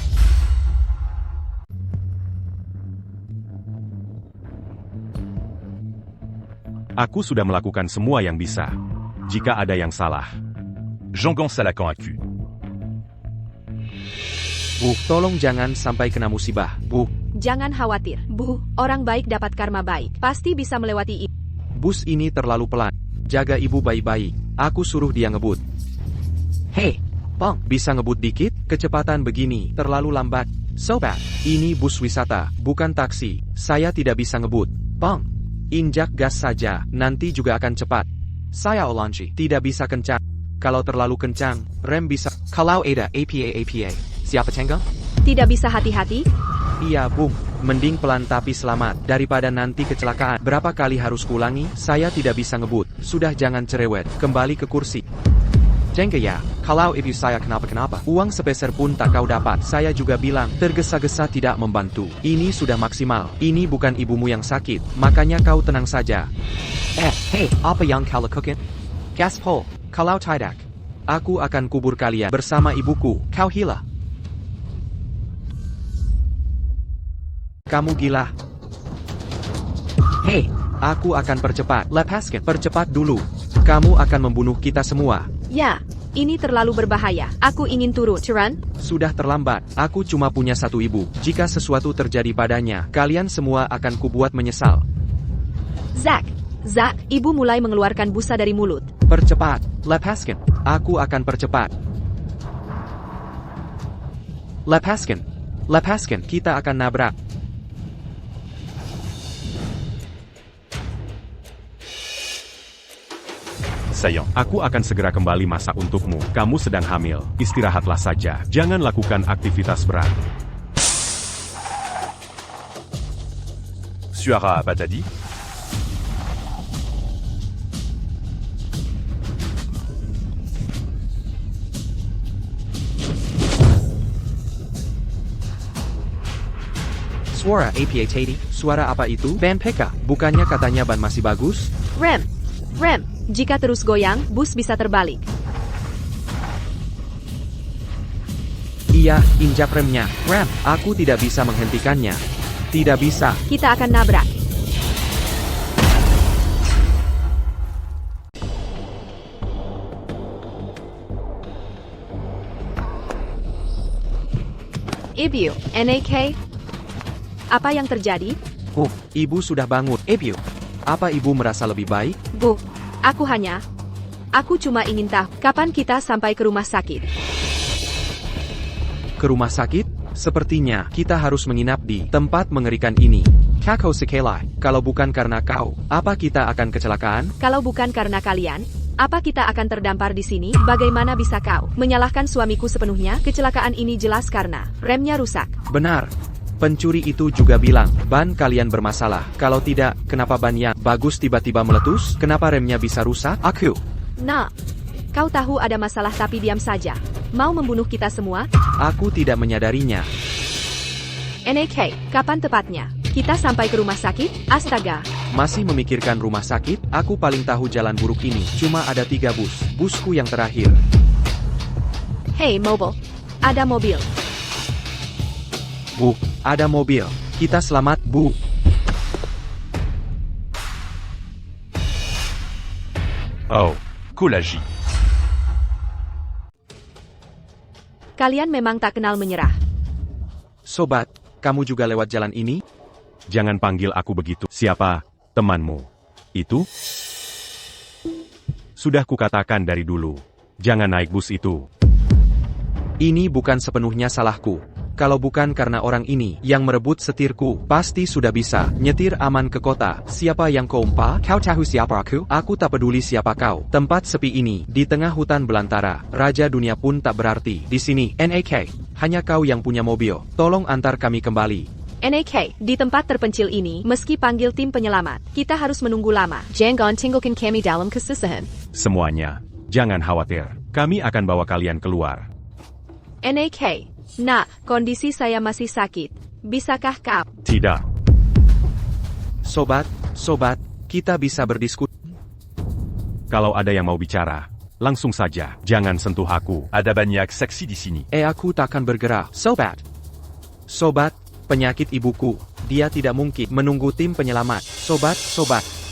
Aku sudah melakukan semua yang bisa. Jika ada yang salah, Jean-Gon Salacan à cul. Tolong jangan sampai kena musibah. Jangan khawatir. Orang baik dapat karma baik. Pasti bisa melewati ini. Bus ini terlalu pelan. Jaga ibu baik-baik. Aku suruh dia ngebut. Hei, Bang, bisa ngebut dikit? Kecepatan begini terlalu lambat. Sobat, ini bus wisata, bukan taksi. Saya tidak bisa ngebut. Bang, injak gas saja, nanti juga akan cepat. Saya Olanji, tidak bisa kencang. Kalau terlalu kencang, rem bisa. Kalau ada APA. Siapa tenggang? Tidak bisa hati-hati? Iya, Bung. Mending pelan tapi selamat, daripada nanti kecelakaan. Berapa kali harus kulangi? Saya tidak bisa ngebut. Sudah jangan cerewet, kembali ke kursi. Jengke ya, kalau ibu saya kenapa-kenapa, uang sepeser pun tak kau dapat. Saya juga bilang, tergesa-gesa tidak membantu. Ini sudah maksimal. Ini bukan ibumu yang sakit, makanya kau tenang saja. Hey, apa yang kau lakukan? Gaspol, kalau tidak, aku akan kubur kalian bersama ibuku. Kau gila. Kamu gila. Hei, aku akan percepat. Lepaskan, percepat dulu. Kamu akan membunuh kita semua. Ya, ini terlalu berbahaya. Aku ingin turun. Turan? Sudah terlambat. Aku cuma punya satu ibu. Jika sesuatu terjadi padanya, kalian semua akan kubuat menyesal. Zack, ibu mulai mengeluarkan busa dari mulut. Percepat. Lepaskan. Aku akan percepat. Lepaskan. Kita akan nabrak. Sayang. Aku akan segera kembali masak untukmu. Kamu sedang hamil. Istirahatlah saja. Jangan lakukan aktivitas berat. Suara apa tadi? Suara APA tadi. Suara apa itu? Ban PK. Bukannya katanya ban masih bagus? Rem. Jika terus goyang, bus bisa terbalik. Iya, injak remnya. Rem, aku tidak bisa menghentikannya. Tidak bisa. Kita akan nabrak. Ibu, NAK? Apa yang terjadi? Ibu sudah bangun. Ibu, apa ibu merasa lebih baik? Aku cuma ingin tahu, kapan kita sampai ke rumah sakit? Ke rumah sakit? Sepertinya kita harus menginap di tempat mengerikan ini. Kakau Sekelai, kalau bukan karena kau, apa kita akan kecelakaan? Kalau bukan karena kalian, apa kita akan terdampar di sini? Bagaimana bisa kau menyalahkan suamiku sepenuhnya? Kecelakaan ini jelas karena remnya rusak. Benar. Pencuri itu juga bilang, ban kalian bermasalah. Kalau tidak, kenapa bannya bagus tiba-tiba meletus? Kenapa remnya bisa rusak? Nah, kau tahu ada masalah tapi diam saja. Mau membunuh kita semua? Aku tidak menyadarinya. NAK, kapan tepatnya? Kita sampai ke rumah sakit? Astaga. Masih memikirkan rumah sakit? Aku paling tahu jalan buruk ini. Cuma ada 3 bus. Busku yang terakhir. Hey, mobil. Ada mobil. Bu, ada mobil. Kita selamat, Bu. Oh, cool agi. Kalian memang tak kenal menyerah. Sobat, kamu juga lewat jalan ini? Jangan panggil aku begitu. Siapa temanmu? Itu? Sudah kukatakan dari dulu. Jangan naik bus itu. Ini bukan sepenuhnya salahku. Kalau bukan karena orang ini yang merebut setirku, pasti sudah bisa nyetir aman ke kota. Siapa yang kau umpa? Kau tahu siapa aku? Aku tak peduli siapa kau. Tempat sepi ini, di tengah hutan belantara, raja dunia pun tak berarti. Di sini, NAK, hanya kau yang punya mobil. Tolong antar kami kembali. NAK, di tempat terpencil ini, meski panggil tim penyelamat, kita harus menunggu lama. Jangan tinggalkan kami dalam kesusahan. Semuanya, jangan khawatir. Kami akan bawa kalian keluar. NAK, nak, kondisi saya masih sakit. Bisakah kau? Tidak. Sobat, kita bisa berdiskusi. Kalau ada yang mau bicara, langsung saja. Jangan sentuh aku. Ada banyak seksi di sini. Aku takkan bergerak. Sobat, penyakit ibuku. Dia tidak mungkin menunggu tim penyelamat. Sobat,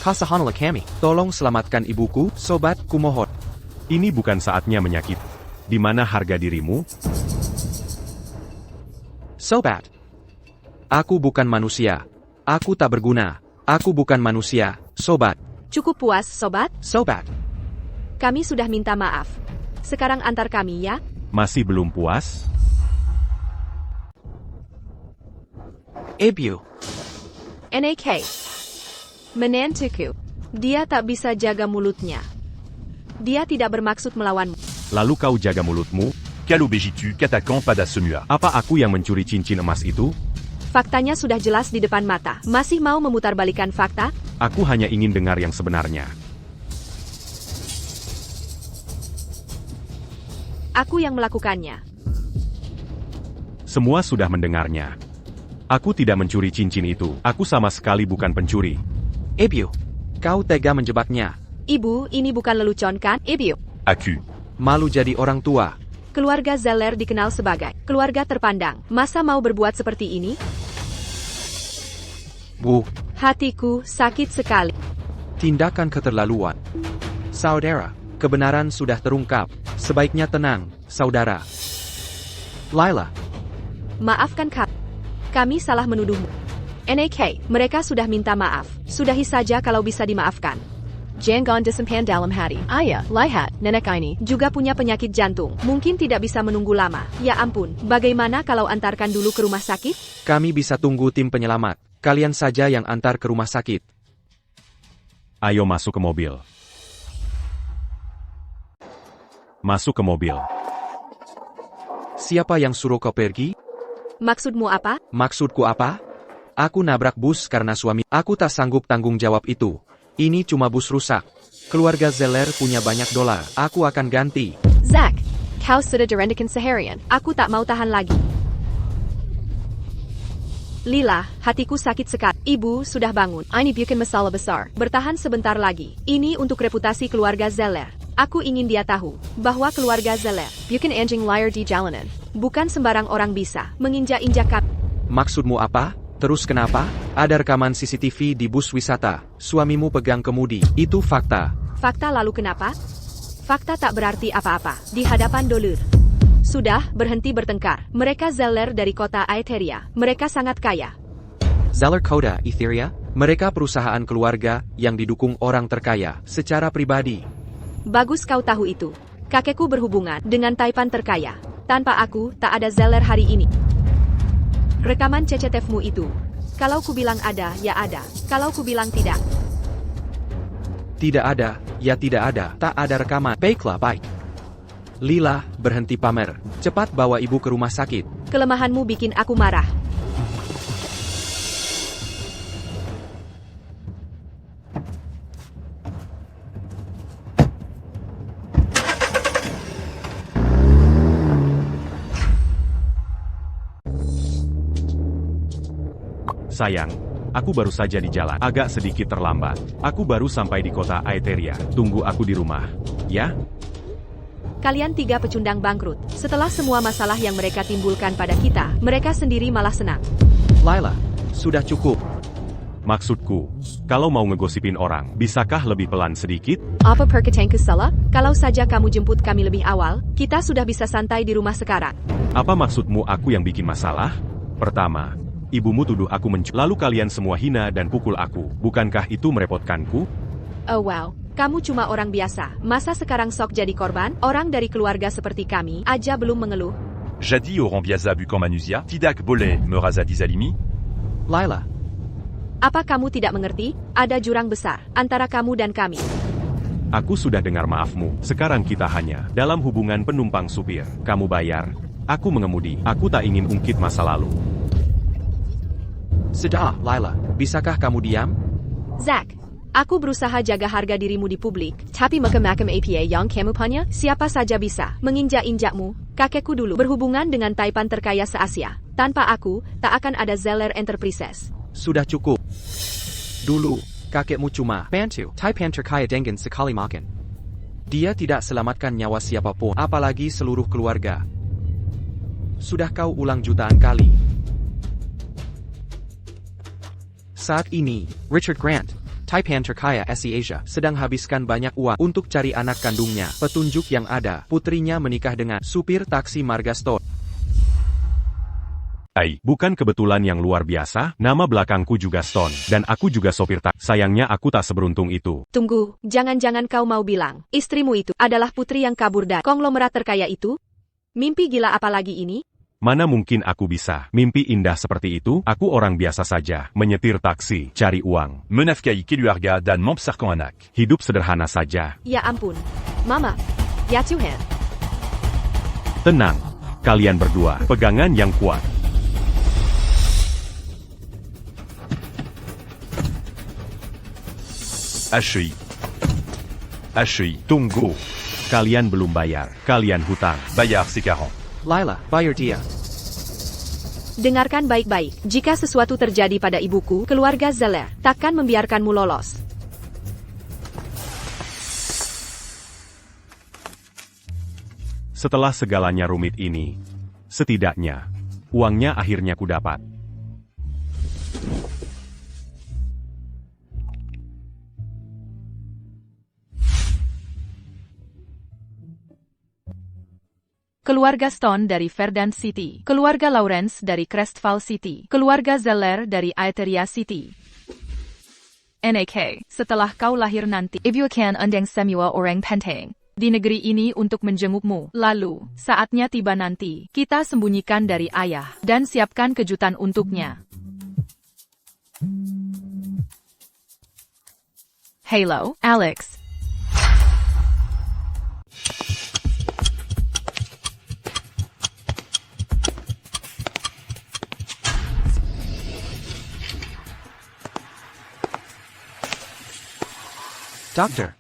kasahanlah kami. Tolong selamatkan ibuku, sobat, kumohon. Ini bukan saatnya menyakit. Di mana harga dirimu? Sobat, aku bukan manusia. Aku tak berguna. Aku bukan manusia, sobat. Cukup puas, sobat? Sobat, Kami sudah minta maaf. Sekarang antar kami ya. Masih belum puas? Ibu. NAK. Menantuku. Dia tak bisa jaga mulutnya. Dia tidak bermaksud melawanmu. Lalu kau jaga mulutmu? Quel obéis-tu qu'attaquant pas semua? Apa aku yang mencuri cincin emas itu? Faktanya sudah jelas di depan mata. Masih mau memutarbalikkan fakta? Aku hanya ingin dengar yang sebenarnya. Aku yang melakukannya. Semua sudah mendengarnya. Aku tidak mencuri cincin itu. Aku sama sekali bukan pencuri. Ibu, kau tega menjebaknya. Ibu, ini bukan lelucon kan? Ibu. Aku. Malu jadi orang tua. Keluarga Zeller dikenal sebagai keluarga terpandang. Masa mau berbuat seperti ini? Bu, Hatiku sakit sekali. tindakan keterlaluan. Saudara, kebenaran sudah terungkap. Sebaiknya tenang, saudara. Laila, Maafkan kami. Kami salah menuduhmu. NAK, mereka sudah minta maaf. Sudahi saja kalau bisa dimaafkan. Jangan disimpan dalam hati. Ayah, lihat, nenek ini juga punya penyakit jantung. Mungkin tidak bisa menunggu lama. Ya ampun, bagaimana kalau antarkan dulu ke rumah sakit? kami bisa tunggu tim penyelamat. Kalian saja yang antar ke rumah sakit. Ayo masuk ke mobil. Masuk ke mobil. Siapa yang suruh kau pergi? Maksudmu apa? Maksudku apa? Aku nabrak bus karena suami. Aku tak sanggup tanggung jawab itu. Ini cuma bus rusak. Keluarga Zeller punya banyak dolar. Aku akan ganti. Zack, kau sudah direndakan seharian. Aku tak mau tahan lagi. Lila, hatiku sakit sekali. Ibu sudah bangun. Ini bukan masalah besar. Bertahan sebentar lagi. Ini untuk reputasi keluarga Zeller. Aku ingin dia tahu bahwa keluarga Zeller bukan anjing liar di jalanan. Bukan sembarang orang bisa menginjak-injak kami. Maksudmu apa? Terus kenapa? Ada rekaman CCTV di bus wisata. Suamimu pegang kemudi. Itu fakta. Fakta lalu kenapa? Fakta tak berarti apa-apa di hadapan Dolur. Sudah, berhenti bertengkar. Mereka Zeller dari kota Aetheria. Mereka sangat kaya. Zeller Kota Etheria? Mereka perusahaan keluarga yang didukung orang terkaya secara pribadi. Bagus kau tahu itu. Kakekku berhubungan dengan Taipan terkaya. Tanpa aku, tak ada Zeller hari ini. Rekaman CCTV-mu itu. Kalau ku bilang ada, ya ada. Kalau ku bilang tidak. Tidak ada, ya tidak ada. Tak ada rekaman. Baiklah, baik. Lila, berhenti pamer. Cepat bawa ibu ke rumah sakit. Kelemahanmu bikin aku marah. Sayang, aku baru saja di jalan. Agak sedikit terlambat. Aku baru sampai di kota Aetheria. Tunggu aku di rumah. Ya? Kalian 3 pecundang bangkrut. Setelah semua masalah yang mereka timbulkan pada kita, mereka sendiri malah senang. Laila, sudah cukup. Maksudku, kalau mau ngegosipin orang, bisakah lebih pelan sedikit? Apa perkataanku salah? Kalau saja kamu jemput kami lebih awal, kita sudah bisa santai di rumah sekarang. Apa maksudmu aku yang bikin masalah? Pertama, ibumu tuduh aku lalu kalian semua hina dan pukul aku. Bukankah itu merepotkanku? Oh wow, kamu cuma orang biasa. Masa sekarang sok jadi korban? Orang dari keluarga seperti kami aja belum mengeluh. Jadis Oran Biaza Bucan Manusia, Tidak Boleh Meraza Dizalimi. Laila, Apa kamu tidak mengerti? Ada jurang besar antara kamu dan kami. Aku sudah dengar maafmu. Sekarang kita hanya dalam hubungan penumpang supir. Kamu bayar, aku mengemudi. Aku tak ingin ungkit masa lalu. sudah, Laila, bisakah kamu diam? Zack, aku berusaha jaga harga dirimu di publik, tapi makam-makam APA yang kamu punya, siapa saja bisa menginjak-injakmu. Kakekku dulu berhubungan dengan taipan terkaya se-Asia. Tanpa aku, tak akan ada Zeller Enterprises. Sudah cukup. Dulu, kakekmu cuma bantu taipan terkaya dengan sekali makan. Dia tidak selamatkan nyawa siapapun, apalagi seluruh keluarga. Sudah kau ulang jutaan kali. Saat ini, Richard Grant, taipan terkaya Asia, sedang habiskan banyak uang untuk cari anak kandungnya. Petunjuk yang ada, putrinya menikah dengan supir taksi Marga Stone. Bukan kebetulan yang luar biasa, nama belakangku juga Stone, dan aku juga sopir tak. Sayangnya aku tak seberuntung itu. Tunggu, jangan-jangan kau mau bilang, istrimu itu adalah putri yang kabur dari konglomerat terkaya itu? Mimpi gila apa lagi ini? Mana mungkin aku bisa mimpi indah seperti itu? Aku orang biasa saja, menyetir taksi, cari uang. Menafkai Keluarga dan Membesarkan Anak. Hidup sederhana saja. Ya ampun. Mama. Ya Tuhan. Tenang, kalian berdua, pegangan yang kuat. HI, tunggu. Kalian belum bayar, kalian hutang. Bayar sekarang. Laila, bayar dia. Dengarkan baik-baik, jika sesuatu terjadi pada ibuku, keluarga Zeller takkan membiarkanmu lolos. Setelah segalanya rumit ini, setidaknya, uangnya akhirnya kudapat. Keluarga Stone dari Verdant City, keluarga Lawrence dari Crestfall City, keluarga Zeller dari Aetheria City. NAK, setelah kau lahir nanti, ibu akan undang semua orang penting di negeri ini untuk menjengukmu. Lalu, saatnya tiba nanti, kita sembunyikan dari ayah, dan siapkan kejutan untuknya. Halo, Alex. Dokter.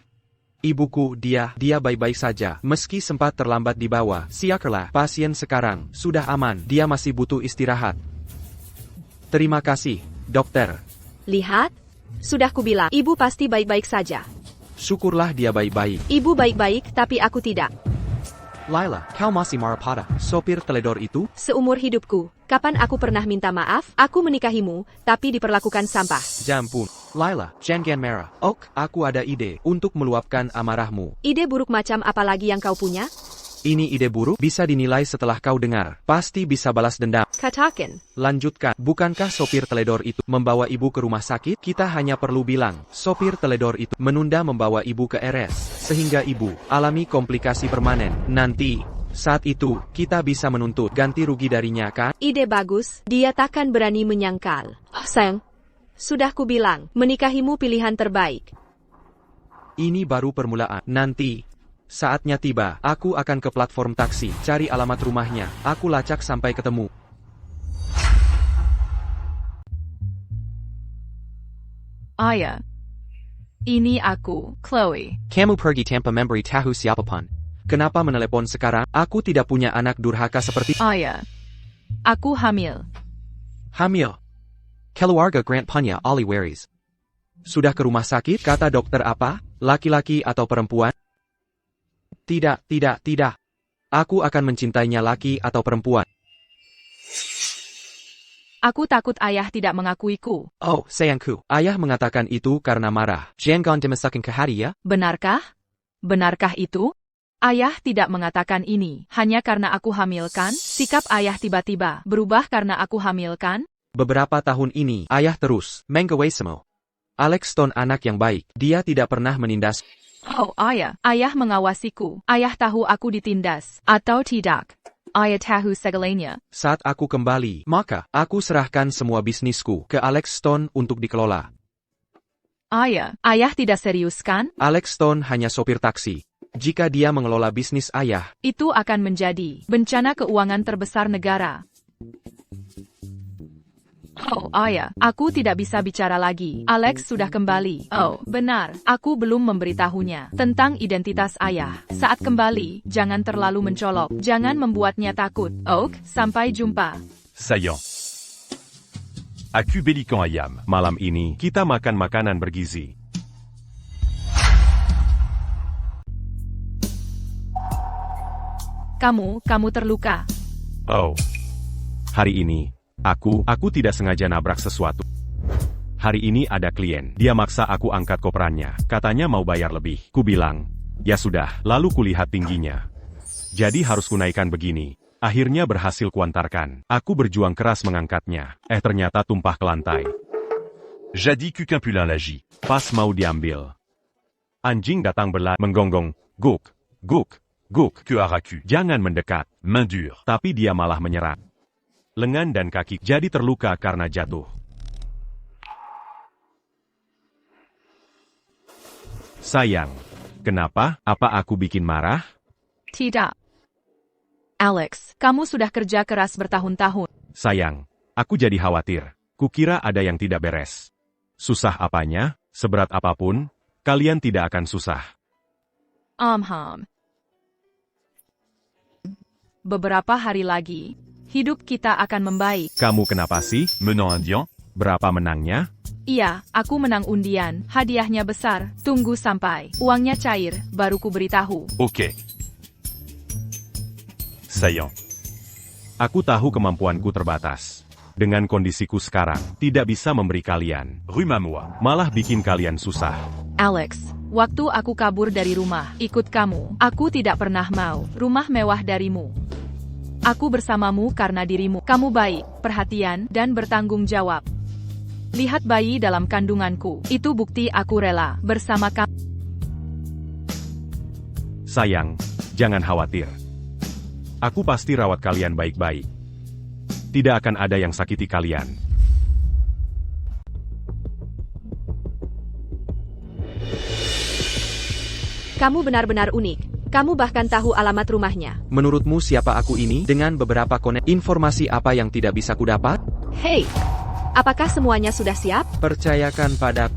Ibuku, dia baik-baik saja, meski sempat terlambat di bawah. Siakerlah, pasien sekarang, sudah aman, dia masih butuh istirahat. Terima kasih, dokter. Lihat, sudah kubilang, ibu pasti baik-baik saja. Syukurlah dia baik-baik. Ibu baik-baik, tapi aku tidak. Laila, kau masih marah pada sopir teledor itu? Seumur hidupku, kapan aku pernah minta maaf? Aku menikahimu, tapi diperlakukan sampah. Jampun. Laila, jangan marah. Aku ada ide untuk meluapkan amarahmu. Ide buruk macam apa lagi yang kau punya? Ini ide buruk, bisa dinilai setelah kau dengar. Pasti bisa balas dendam. Katakan. Lanjutkan, bukankah sopir teledor itu membawa ibu ke rumah sakit? Kita hanya perlu bilang, sopir teledor itu menunda membawa ibu ke RS, sehingga ibu alami komplikasi permanen. Nanti, saat itu, kita bisa menuntut ganti rugi darinya, kan? Ide bagus, dia takkan berani menyangkal. Oh, sayang, sudah kubilang, menikahimu pilihan terbaik. Ini baru permulaan. Nanti, saatnya tiba, aku akan ke platform taksi, cari alamat rumahnya. Aku lacak sampai ketemu. Ayah. Ini aku, Chloe. Kamu pergi tanpa memberi tahu siapapun. Kenapa menelepon sekarang? Aku tidak punya anak durhaka seperti... Ayah. Aku hamil. Hamil. Keluarga Grant punya Ali Waris. Sudah ke rumah sakit? Kata dokter apa? Laki-laki atau perempuan? Tidak, tidak, tidak. Aku akan mencintainya laki atau perempuan. Aku takut ayah tidak mengakuiku. Oh, sayangku, ayah mengatakan itu karena marah. Jangan dimasukkan ke hati ya. Benarkah? Benarkah itu? Ayah tidak mengatakan ini hanya karena aku hamil kan? Sikap ayah tiba-tiba berubah karena aku hamil kan? Beberapa tahun ini, ayah terus mengawasimu. Alex Stone anak yang baik. Dia tidak pernah menindas. Oh, ayah mengawasiku. Ayah tahu aku ditindas atau tidak. Ayah tahu segalanya. Saat aku kembali, maka aku serahkan semua bisnisku ke Alex Stone untuk dikelola. Ayah tidak serius kan? Alex Stone hanya sopir taksi. Jika dia mengelola bisnis ayah, Itu akan menjadi bencana keuangan terbesar negara. Oh, aku tidak bisa bicara lagi. Alex sudah kembali. Oh, benar. Aku belum memberitahunya tentang identitas ayah. Saat kembali, jangan terlalu mencolok. Jangan membuatnya takut. Oak, sampai jumpa. Saillant. Aku Bélican Ayam. Malam ini, kita makan makanan bergizi. Kamu terluka. Oh. Hari ini, aku tidak sengaja nabrak sesuatu. Hari ini ada klien, dia maksa aku angkat koperannya, katanya mau bayar lebih. Ku bilang, ya sudah, lalu kulihat tingginya. Jadi harus kunaikan begini. Akhirnya berhasil kuantarkan. Aku berjuang keras mengangkatnya. Ternyata tumpah ke lantai. Jadi qu'un pullin l'agit. Pas mau diambil. Anjing datang menggonggong. Guk, guk, guk. Que haracu. Jangan mendekat. Main dure. Tapi dia malah menyerang. Lengan dan kaki jadi terluka karena jatuh. Sayang, kenapa? Apa aku bikin marah? Tidak. Alex, kamu sudah kerja keras bertahun-tahun. Sayang, aku jadi khawatir. Kukira ada yang tidak beres. Susah apanya? Seberat apapun, kalian tidak akan susah. Beberapa hari lagi, hidup kita akan membaik. Kamu kenapa sih? Menant indien. Berapa menangnya? Iya, aku menang undian. Hadiahnya besar. Tunggu sampai uangnya cair, baru ku beritahu. Ok. Saillant. Aku tahu kemampuanku terbatas. Dengan kondisiku sekarang, tidak bisa memberi kalian. Rhume à moi. Malah bikin kalian susah. Alex, waktu aku kabur dari rumah, ikut kamu. Aku tidak pernah mau rumah mewah darimu. Aku bersamamu karena dirimu. Kamu baik, perhatian, dan bertanggung jawab. Lihat bayi dalam kandunganku. Itu bukti aku rela bersama kamu. Sayang, jangan khawatir. Aku pasti rawat kalian baik-baik. Tidak akan ada yang sakiti kalian. Kamu benar-benar unik. Kamu bahkan tahu alamat rumahnya. menurutmu siapa aku ini? Dengan beberapa informasi apa yang tidak bisa kudapat? Hei, apakah semuanya sudah siap? Percayakan pada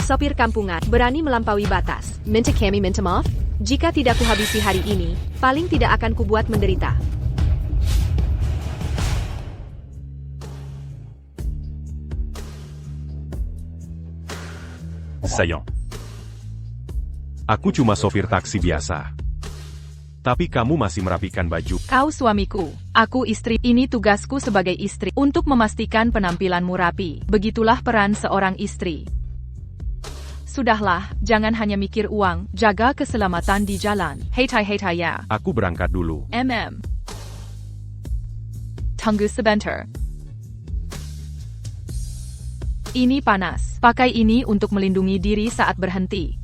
Sopir kampungan, berani melampaui batas. Minta kami minta maaf? Jika tidak kuhabisi hari ini, paling tidak akan kubuat menderita. Saillant. Aku cuma sopir taksi biasa. Tapi kamu masih merapikan baju. Kau suamiku, aku istri. Ini tugasku sebagai istri untuk memastikan penampilanmu rapi. Begitulah peran seorang istri. Sudahlah, jangan hanya mikir uang, jaga keselamatan di jalan. Hei ya. Aku berangkat dulu. Tunggu sebentar. Ini panas. Pakai ini untuk melindungi diri saat berhenti.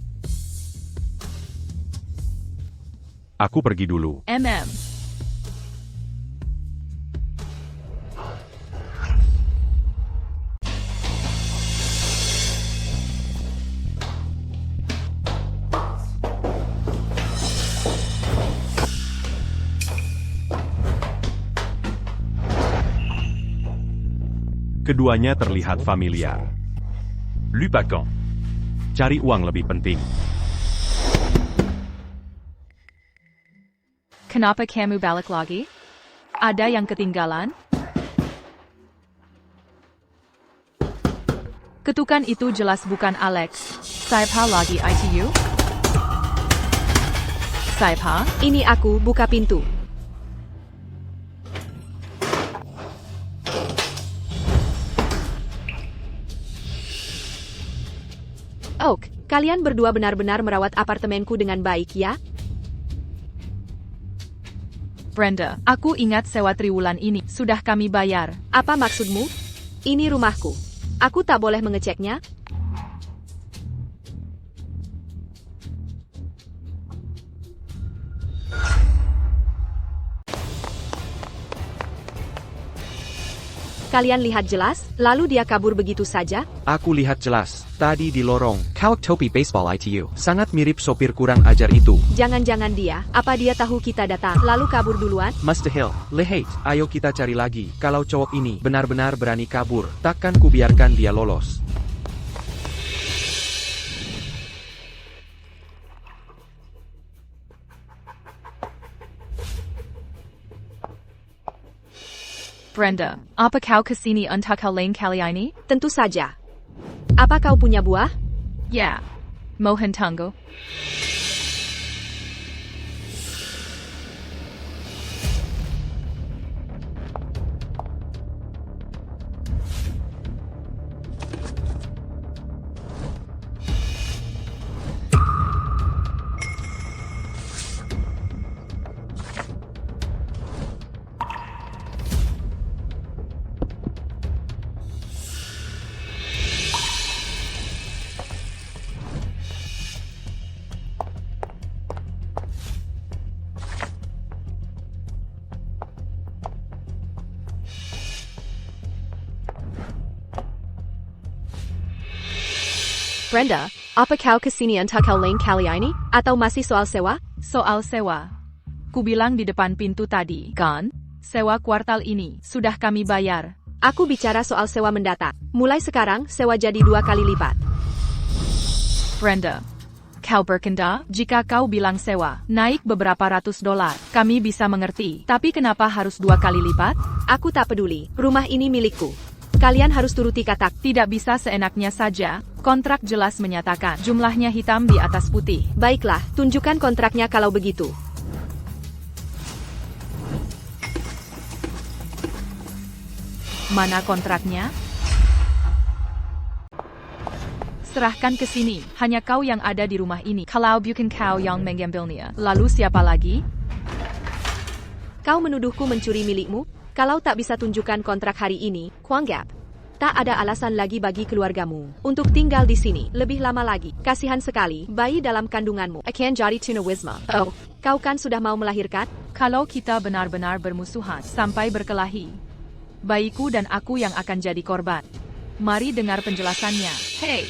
Aku pergi dulu. Keduanya terlihat familiar. Lupacan. Cari uang lebih penting. Kenapa kamu balik lagi? Ada yang ketinggalan? Ketukan itu jelas bukan Alex. Siapa lagi ITU? Saipa? Ini aku, buka pintu. Oak, kalian berdua benar-benar merawat apartemenku dengan baik ya? Brenda, aku ingat sewa triwulan ini. Sudah kami bayar. Apa maksudmu? Ini rumahku. Aku tak boleh mengeceknya? Kalian lihat jelas, lalu dia kabur begitu saja? Aku lihat jelas, tadi di lorong. Kawak topi baseball ITU. Sangat mirip sopir kurang ajar itu. Jangan-jangan dia, apa dia tahu kita datang, lalu kabur duluan? Mustahil. Lihat, ayo kita cari lagi. Kalau cowok ini benar-benar berani kabur, takkan kubiarkan dia lolos. Brenda, apa kau kesini untuk hal lain kali ini? Tentu saja. Apa kau punya buah? Ya. Mohon tunggu. Brenda, apa kau kesini untuk hal lain kali ini? Atau masih soal sewa? Soal sewa. Kubilang di depan pintu tadi, kan? Sewa kuartal ini, sudah kami bayar. Aku bicara soal sewa mendatang. Mulai sekarang, sewa jadi 2 kali lipat. Brenda, kau berkendak? Jika kau bilang sewa, naik beberapa ratus dolar, kami bisa mengerti. Tapi kenapa harus 2 kali lipat? Aku tak peduli, rumah ini milikku. Kalian harus turuti kata. Tidak bisa seenaknya saja. Kontrak jelas menyatakan jumlahnya hitam di atas putih. Baiklah, tunjukkan kontraknya kalau begitu. Mana kontraknya? Serahkan ke sini. Hanya kau yang ada di rumah ini. Kalau bukan kau yang mengambilnya, lalu siapa lagi? Kau menuduhku mencuri milikmu? Kalau tak bisa tunjukkan kontrak hari ini, kuanggap tak ada alasan lagi bagi keluargamu untuk tinggal di sini lebih lama lagi. Kasihan sekali, bayi dalam kandunganmu akan jadi tunawisma. Oh, kau kan sudah mau melahirkan? Kalau kita benar-benar bermusuhan sampai berkelahi, bayiku dan aku yang akan jadi korban. Mari dengar penjelasannya. Hey,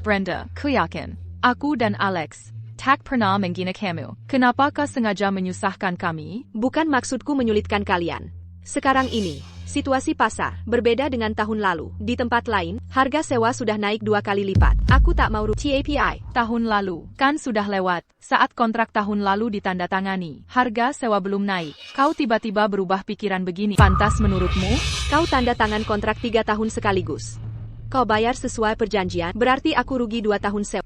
Brenda, ku yakin aku dan Alex tak pernah menghina kamu. Kenapa kau sengaja menyusahkan kami? Bukan maksudku menyulitkan kalian. Sekarang ini, situasi pasar berbeda dengan tahun lalu. Di tempat lain, harga sewa sudah naik 2 kali lipat. Aku tak mau TAPI. Tahun lalu, kan sudah lewat. Saat kontrak tahun lalu ditandatangani, harga sewa belum naik. Kau tiba-tiba berubah pikiran begini. Pantas menurutmu? Kau tanda tangan kontrak 3 tahun sekaligus. Kau bayar sesuai perjanjian, berarti aku rugi 2 tahun sewa.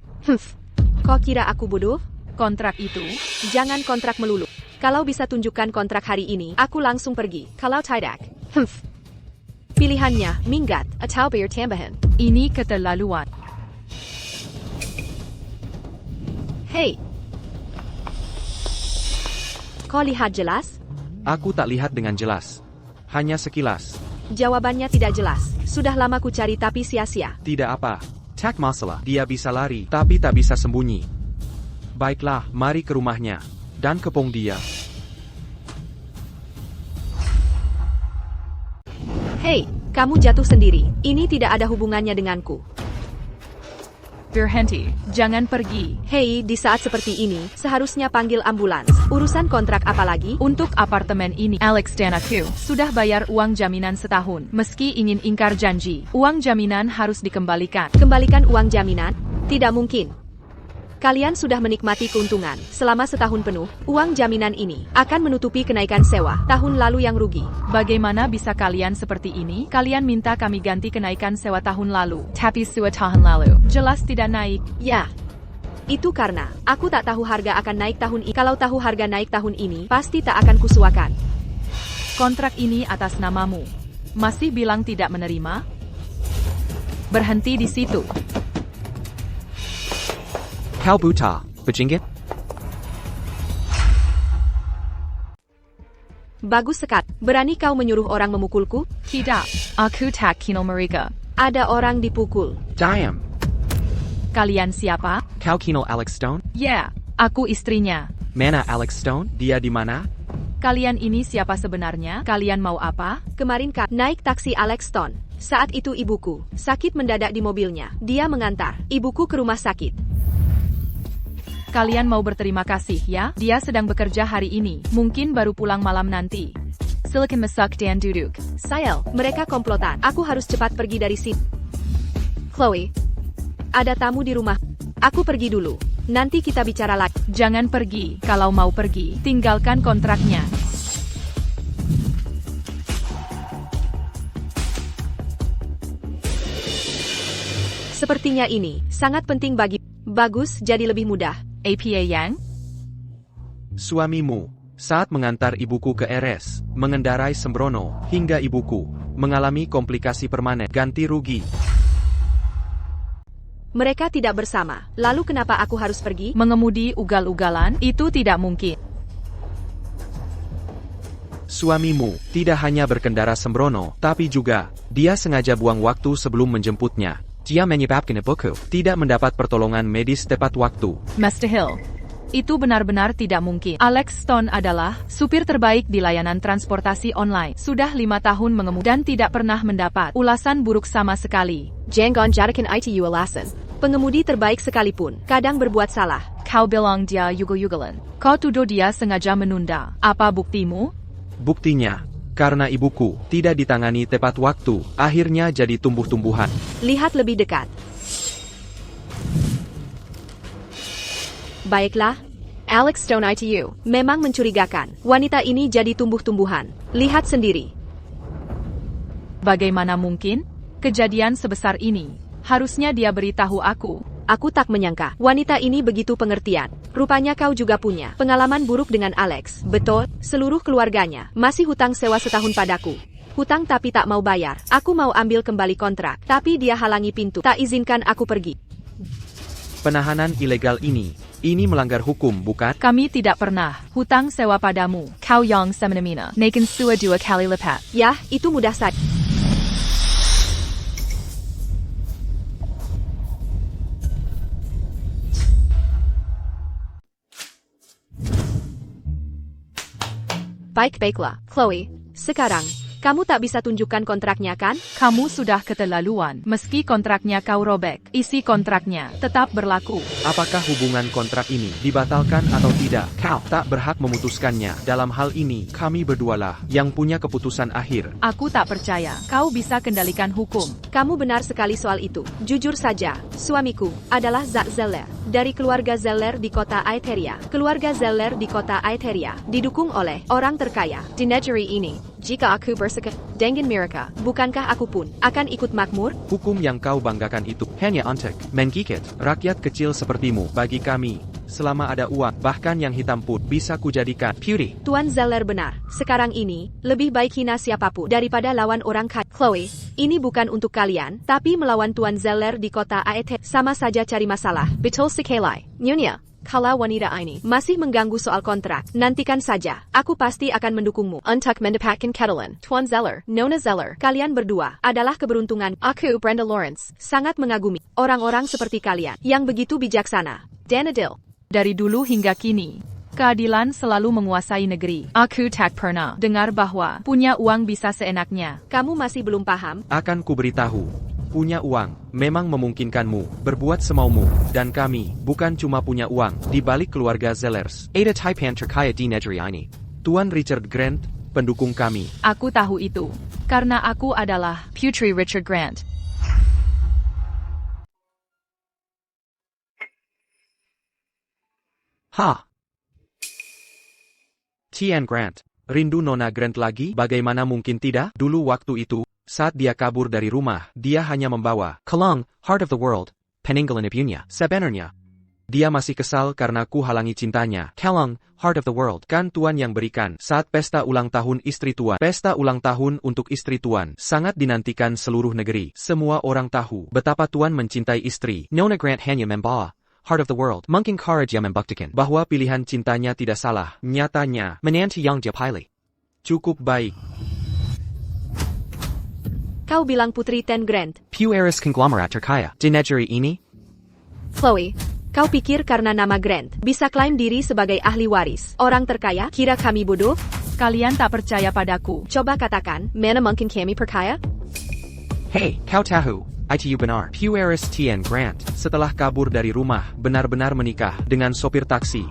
Kau kira aku bodoh? Kontrak itu? Jangan kontrak melulu. Kalau bisa tunjukkan kontrak hari ini, aku langsung pergi. Kalau tidak, pilihannya, minggat, atau bayar tambahan. Ini keterlaluan. Hei, kau lihat jelas? Aku tak lihat dengan jelas. Hanya sekilas. Jawabannya tidak jelas. Sudah lama ku cari tapi sia-sia. Tidak apa. Tak masalah. Dia bisa lari, tapi tak bisa sembunyi. Baiklah, mari ke rumahnya. Dan kepung dia. Hei, kamu jatuh sendiri. Ini tidak ada hubungannya denganku. Berhenti, jangan pergi. Hei, di saat seperti ini, seharusnya panggil ambulans. Urusan kontrak apa lagi? Untuk apartemen ini, Alex dan aku sudah bayar uang jaminan setahun. Meski ingin ingkar janji, uang jaminan harus dikembalikan. Kembalikan uang jaminan? Tidak mungkin. Kalian sudah menikmati keuntungan selama setahun penuh. Uang jaminan ini akan menutupi kenaikan sewa tahun lalu yang rugi. Bagaimana bisa kalian seperti ini? Kalian minta kami ganti kenaikan sewa tahun lalu, tapi sewa tahun lalu jelas tidak naik. Ya, Itu karena, aku tak tahu harga akan naik tahun ini. Kalau tahu harga naik tahun ini, pasti tak akan kusuakan. Kontrak ini atas namamu. Masih bilang tidak menerima? Berhenti di situ. Kau buta, bejinggit? Bagus sekali. Berani kau menyuruh orang memukulku? Tidak. Aku tak kenal mereka. Ada orang dipukul. Diam. Kalian siapa? Kau kenal Alex Stone? Ya, aku istrinya. Mana Alex Stone? Dia di mana? Kalian ini siapa sebenarnya? Kalian mau apa? Kemarin kak naik taksi Alex Stone. Saat itu ibuku sakit mendadak di mobilnya. Dia mengantar ibuku ke rumah sakit. Kalian mau berterima kasih ya? Dia sedang bekerja hari ini. Mungkin baru pulang malam nanti. Silakan masuk dan duduk. Sayang, mereka komplotan. Aku harus cepat pergi dari sini. Chloe, ada tamu di rumah. Aku pergi dulu. Nanti kita bicara lagi. Jangan pergi. Kalau mau pergi, tinggalkan kontraknya. Sepertinya ini sangat penting bagi. Bagus, jadi lebih mudah. APA Yang? Suamimu, saat mengantar ibuku ke RS, mengendarai sembrono, hingga ibuku mengalami komplikasi permanen, ganti rugi. Mereka tidak bersama. Lalu kenapa aku harus pergi? Mengemudi ugal-ugalan? Itu tidak mungkin. Suamimu tidak hanya berkendara sembrono, tapi juga dia sengaja buang waktu sebelum menjemputnya. Dia menyebabkan ibuku tidak mendapat pertolongan medis tepat waktu. Mr. Hill, itu benar-benar tidak mungkin. Alex Stone adalah supir terbaik di layanan transportasi online. Sudah 5 tahun mengemudi dan tidak pernah mendapat ulasan buruk sama sekali. Jangan jadikan itu alasan. Pengemudi terbaik sekalipun kadang berbuat salah. Kau bilang dia yugal-yugalan. Kau tuduh dia sengaja menunda. Apa buktimu? Buktinya, karena ibuku tidak ditangani tepat waktu, akhirnya jadi tumbuh-tumbuhan. Lihat lebih dekat. Baiklah. Alex Stone itu memang mencurigakan. Wanita ini jadi tumbuh-tumbuhan. Lihat sendiri. Bagaimana mungkin? Kejadian sebesar ini. Harusnya dia beritahu aku. Aku tak menyangka, wanita ini begitu pengertian. Rupanya kau juga punya pengalaman buruk dengan Alex. Betul, seluruh keluarganya masih hutang sewa setahun padaku. Hutang tapi tak mau bayar. Aku mau ambil kembali kontrak, tapi dia halangi pintu. Tak izinkan aku pergi. Penahanan ilegal ini melanggar hukum, bukan? Kami tidak pernah hutang sewa padamu. Kau yang semena-mena. Naikin sua 2 kali lipat. Yah, itu mudah saja. Baiklah, Chloe. Sekarang, kamu tak bisa tunjukkan kontraknya kan? Kamu sudah keterlaluan. Meski kontraknya kau robek, isi kontraknya tetap berlaku. Apakah hubungan kontrak ini dibatalkan atau tidak? Kau tak berhak memutuskannya. Dalam hal ini, kami berdualah yang punya keputusan akhir. Aku tak percaya kau bisa kendalikan hukum. Kamu benar sekali soal itu. Jujur saja, suamiku adalah Zack Zeller. Dari keluarga Zeller di kota Aetheria. Keluarga Zeller di kota Aetheria didukung oleh orang terkaya di negeri ini. Jika aku bersekat dengan mereka, bukankah aku pun akan ikut makmur? Hukum yang kau banggakan itu hanya untuk menggigit rakyat kecil sepertimu. Bagi kami, selama ada uang, bahkan yang hitam pun bisa kujadikan putih. Tuan Zeller benar. Sekarang ini, lebih baik hina siapapun daripada lawan orang kaya. Chloe, ini bukan untuk kalian, tapi melawan Tuan Zeller di kota Aether sama saja cari masalah. Betul sekali. Nyonya, kalau wanita ini masih mengganggu soal kontrak, nantikan saja. Aku pasti akan mendukungmu untuk mendapatkan Catalan. Tuan Zeller, Nona Zeller, kalian berdua adalah keberuntungan. Aku, Brenda Lawrence, sangat mengagumi orang-orang seperti kalian yang begitu bijaksana. Dan adil. Dari dulu hingga kini, keadilan selalu menguasai negeri. Aku tak pernah dengar bahwa punya uang bisa seenaknya. Kamu masih belum paham? Akan kuberitahu. Punya uang memang memungkinkanmu berbuat semaumu, dan kami bukan cuma punya uang. Di balik keluarga Zellers, ada Taipan terkaya di negeri ini. Tuan Richard Grant, pendukung kami. Aku tahu itu, karena aku adalah Putri Richard Grant. Ha! Tian Grant, rindu Nona Grant lagi? Bagaimana mungkin tidak? Dulu waktu itu, saat dia kabur dari rumah, dia hanya membawa Kalong, Heart of the World, peninggalan ibunya. Sebenarnya, Dia masih kesal karena ku halangi cintanya. Kalong, Heart of the World. Kan Tuan yang berikan. Saat pesta ulang tahun istri Tuan. Pesta ulang tahun untuk istri Tuan. Sangat dinantikan seluruh negeri. Semua orang tahu betapa Tuan mencintai istri. Nona Grant hanya membawa Heart of the World. Mungkin Courage yang membuktikan bahwa pilihan cintanya tidak salah. Nyatanya, menanti yang dia pilih cukup baik. Kau bilang putri Ten Grand. Pueris konglomerat terkaya di negeri ini. Chloe, kau pikir karena nama Grant bisa klaim diri sebagai ahli waris orang terkaya? Kira kami bodoh? Kalian tak percaya padaku. Coba katakan, mana mungkin kami perkaya? Hey, kau tahu, itu benar. Pueris Tien Grant, setelah kabur dari rumah, benar-benar menikah dengan sopir taksi.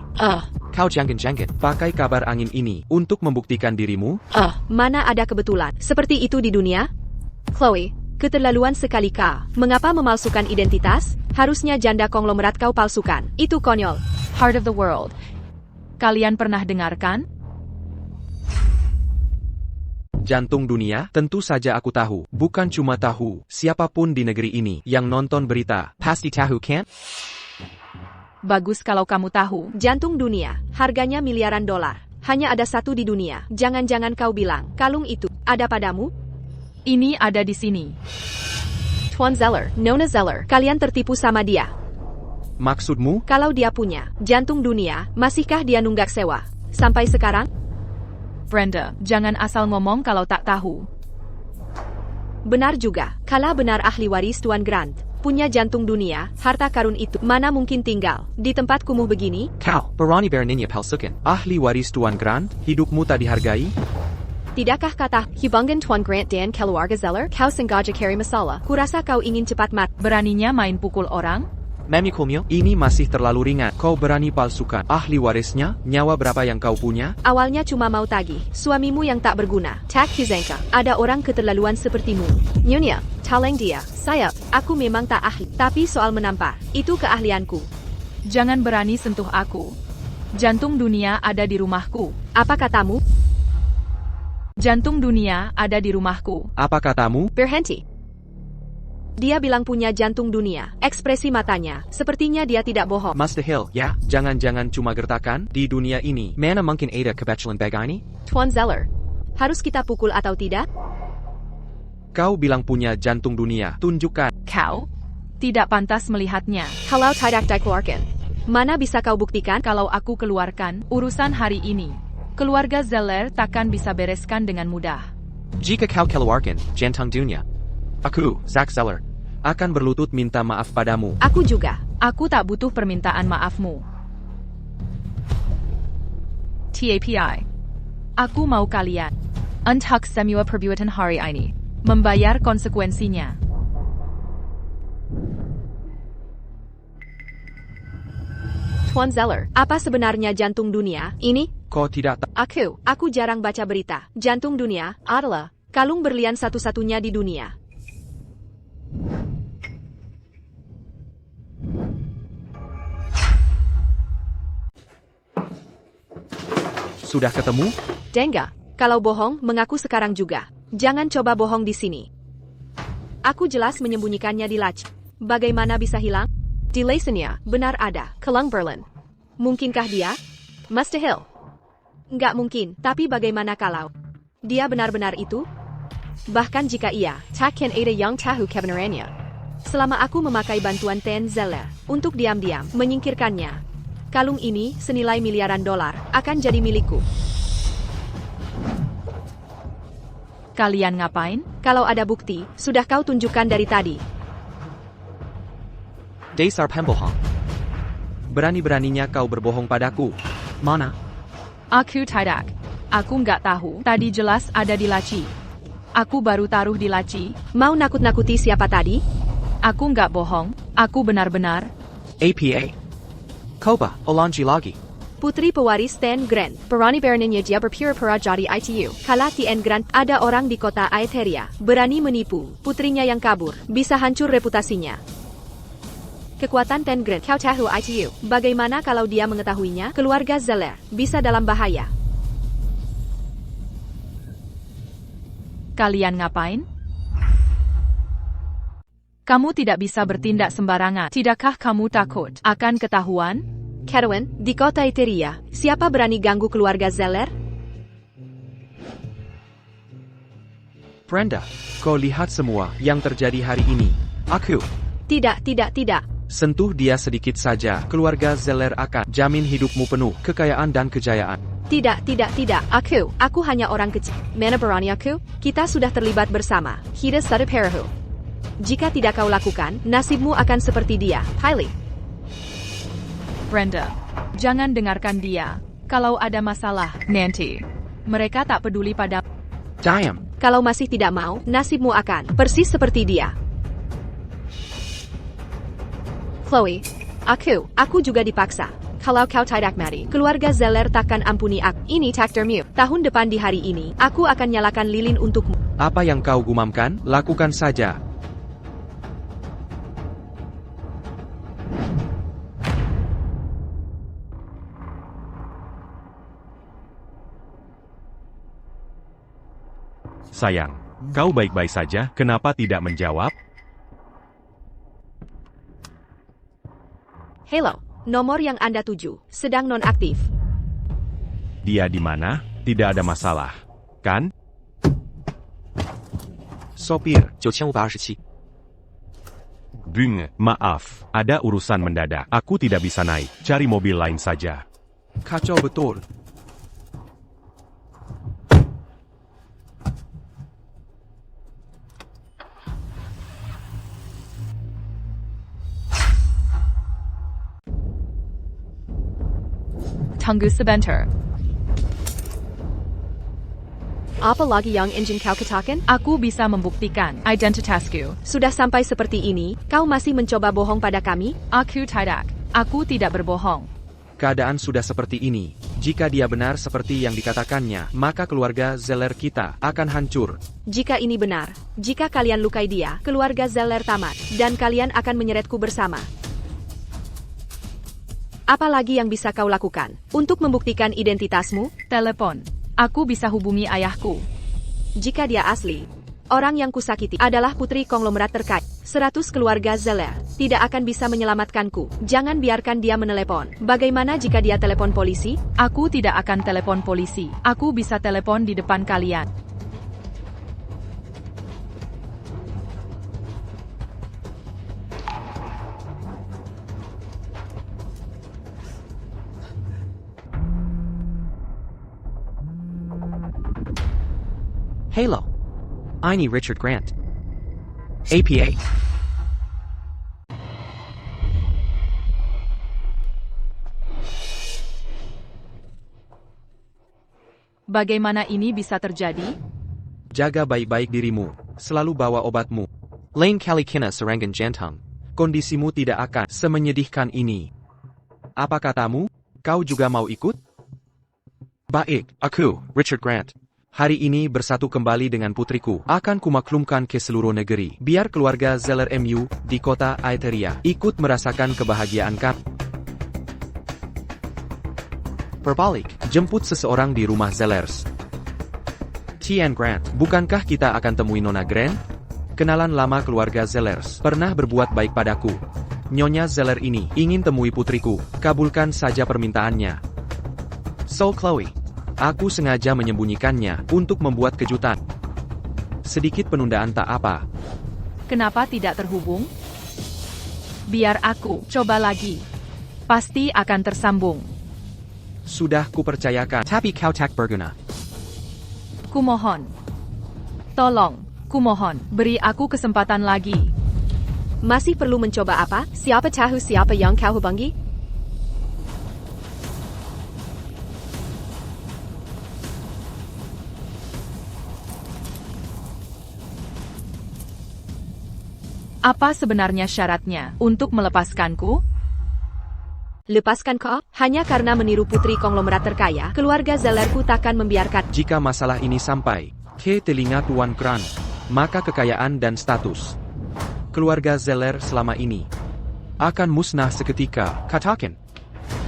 Kau jangan-jangan pakai kabar angin ini untuk membuktikan dirimu? Mana ada kebetulan seperti itu di dunia? Chloe, keterlaluan sekali kau. Mengapa memalsukan identitas? Harusnya janda konglomerat kau palsukan. Itu konyol. Heart of the World. Kalian pernah dengarkan? Jantung dunia, tentu saja aku tahu. Bukan cuma tahu, siapapun di negeri ini yang nonton berita, pasti tahu kan? Bagus kalau kamu tahu. Jantung dunia, harganya miliaran dolar. Hanya ada satu di dunia. Jangan-jangan kau bilang, kalung itu ada padamu? Ini ada di sini. Tuan Zeller, Nona Zeller, kalian tertipu sama dia. Maksudmu? Kalau dia punya jantung dunia, masihkah dia nunggak sewa? Sampai sekarang? Brenda, jangan asal ngomong kalau tak tahu. Benar juga, kala benar ahli waris Tuan Grant. Punya jantung dunia, harta karun itu mana mungkin tinggal di tempat kumuh begini? Kau, berani beraninya palsukan. Ahli waris Tuan Grant, hidupmu tak dihargai? Tidakkah kata hubungan Tuan Grant dan keluarga Zeller? Kau sengaja cari masalah. Kurasa kau ingin cepat mati. Beraninya main pukul orang? Memikulmu, ini masih terlalu ringan. Kau berani palsukan ahli warisnya? Nyawa berapa yang kau punya? Awalnya cuma mau tagih suamimu yang tak berguna. Tak Kizanka, ada orang keterlaluan sepertimu. Nyonya, taleng dia. Aku memang tak ahli. Tapi soal menampar, itu keahlianku. Jangan berani sentuh aku. Jantung dunia ada di rumahku. Apa katamu? Jantung dunia ada di rumahku. Apa katamu? Berhenti. Dia bilang punya jantung dunia. Ekspresi matanya, sepertinya dia tidak bohong. Mustahil, ya? Jangan-jangan cuma gertakan? Di dunia ini, mana mungkin ada kebetulan begini? Tuan Zeller, harus kita pukul atau tidak? Kau bilang punya jantung dunia. Tunjukkan. Kau tidak pantas melihatnya. Kalau tidak dikeluarkan, mana bisa kau buktikan? Kalau aku keluarkan urusan hari ini, keluarga Zeller takkan bisa bereskan dengan mudah. Jika kau keluarkan jantung dunia, aku, Zack Zeller, akan berlutut minta maaf padamu. Aku juga. Aku tak butuh permintaan maafmu. TAPI. Aku mau kalian untuk semua perbuatan hari ini membayar konsekuensinya. Tuan Zeller, apa sebenarnya jantung dunia ini? Kau tidak tahu. Aku jarang baca berita. Jantung dunia adalah kalung berlian satu-satunya di dunia. Sudah ketemu? Dengga, kalau bohong, mengaku sekarang juga. Jangan coba bohong di sini. Aku jelas menyembunyikannya di laci. Bagaimana bisa hilang? Di lacennya, benar ada, kelang Berlin. Mungkinkah dia? Mustahil. Nggak mungkin, tapi bagaimana kalau dia benar-benar itu? Bahkan jika ia, takkan ada yang tahu kebenarannya. Selama aku memakai bantuan Ten Zeller untuk diam-diam menyingkirkannya, kalung ini senilai miliaran dolar akan jadi milikku. Kalian ngapain? Kalau ada bukti, sudah kau tunjukkan dari tadi. Dasar pembohong. Berani-beraninya kau berbohong padaku. Mana? Aku tidak. Aku nggak tahu. Tadi jelas ada di laci. Aku baru taruh di laci. Mau nakut-nakuti siapa tadi? Aku nggak bohong. Aku benar-benar. APA. Koba, Olanji lagi. Putri pewaris Ten Grand, berani beraninya dia berpura-pura jadi ITU. Kala Ten Grand ada orang di kota Aetheria, berani menipu putrinya yang kabur, bisa hancur reputasinya. Kekuatan Ten Grand, kau tahu ITU. Bagaimana kalau dia mengetahuinya? Keluarga Zeller bisa dalam bahaya. Kalian ngapain? Kamu tidak bisa bertindak sembarangan. Tidakkah kamu takut akan ketahuan? Kerwin, di kota Eteria, siapa berani ganggu keluarga Zeller? Brenda, kau lihat semua yang terjadi hari ini. Aku Tidak, tidak, tidak. sentuh dia sedikit saja, keluarga Zeller akan jamin hidupmu penuh kekayaan dan kejayaan. Tidak, tidak, tidak. Aku hanya orang kecil. Mana berani aku? Kita sudah terlibat bersama. Kita satu perahu. Jika tidak kau lakukan, nasibmu akan seperti dia, Hailey. Brenda, jangan dengarkan dia. Kalau ada masalah, nanti mereka tak peduli pada. Diam. Kalau masih tidak mau, nasibmu akan persis seperti dia. Chloe, aku juga dipaksa. Kalau kau tidak mati, keluarga Zeller takkan ampuni aku. Ini takdirmu. Tahun depan di hari ini, aku akan nyalakan lilin untukmu. Apa yang kau gumamkan, lakukan saja. Sayang, kau baik-baik saja, kenapa tidak menjawab? Hello, nomor yang Anda tuju sedang nonaktif. Dia di mana? Tidak ada masalah, kan? Sopir, 9587. Bung, maaf, ada urusan mendadak. Aku tidak bisa naik, cari mobil lain saja. Kacau betul. Tunggu sebentar. Apa lagi yang ingin kau katakan? Aku bisa membuktikan identitasku. Sudah sampai seperti ini, kau masih mencoba bohong pada kami? Aku tidak. Aku tidak berbohong. Keadaan sudah seperti ini. Jika dia benar seperti yang dikatakannya, maka keluarga Zeller kita akan hancur. Jika ini benar, jika kalian lukai dia, keluarga Zeller tamat, dan kalian akan menyeretku bersama. Apa lagi yang bisa kau lakukan untuk membuktikan identitasmu? Telepon. Aku bisa hubungi ayahku. Jika dia asli, orang yang kusakiti adalah putri konglomerat terkait. 100 keluarga Zeller tidak akan bisa menyelamatkanku. Jangan biarkan dia menelepon. Bagaimana jika dia telepon polisi? Aku tidak akan telepon polisi. Aku bisa telepon di depan kalian. Halo. Ini Richard Grant. APA. Bagaimana ini bisa terjadi? Jaga baik-baik dirimu. Selalu bawa obatmu. Lain kali kena serangan jantung. Kondisimu tidak akan semenyedihkan ini. Apa katamu? Kau juga mau ikut? Baik, aku, Richard Grant. Hari ini bersatu kembali dengan putriku. Akan kumaklumkan ke seluruh negeri. Biar keluarga Zeller MU di kota Aetheria ikut merasakan kebahagiaan kami. Berbalik, jemput seseorang di rumah Zellers. Tian Grant, bukankah kita akan temui Nona Grant? Kenalan lama keluarga Zellers, pernah berbuat baik padaku. Nyonya Zeller ini ingin temui putriku, kabulkan saja permintaannya. So Chloe, aku sengaja menyembunyikannya untuk membuat kejutan. Sedikit penundaan tak apa. Kenapa tidak terhubung? Biar aku coba lagi. Pasti akan tersambung. Sudah kupercayakan, tapi kau tak berguna. Kumohon. Tolong, kumohon, beri aku kesempatan lagi. Masih perlu mencoba apa? Siapa tahu siapa yang kau hubungi? Apa sebenarnya syaratnya untuk melepaskanku? Lepaskan kau? Hanya karena meniru putri konglomerat terkaya, keluarga Zellerku takkan membiarkan. Jika masalah ini sampai ke telinga Tuan Grant, maka kekayaan dan status keluarga Zeller selama ini akan musnah seketika. Katakan,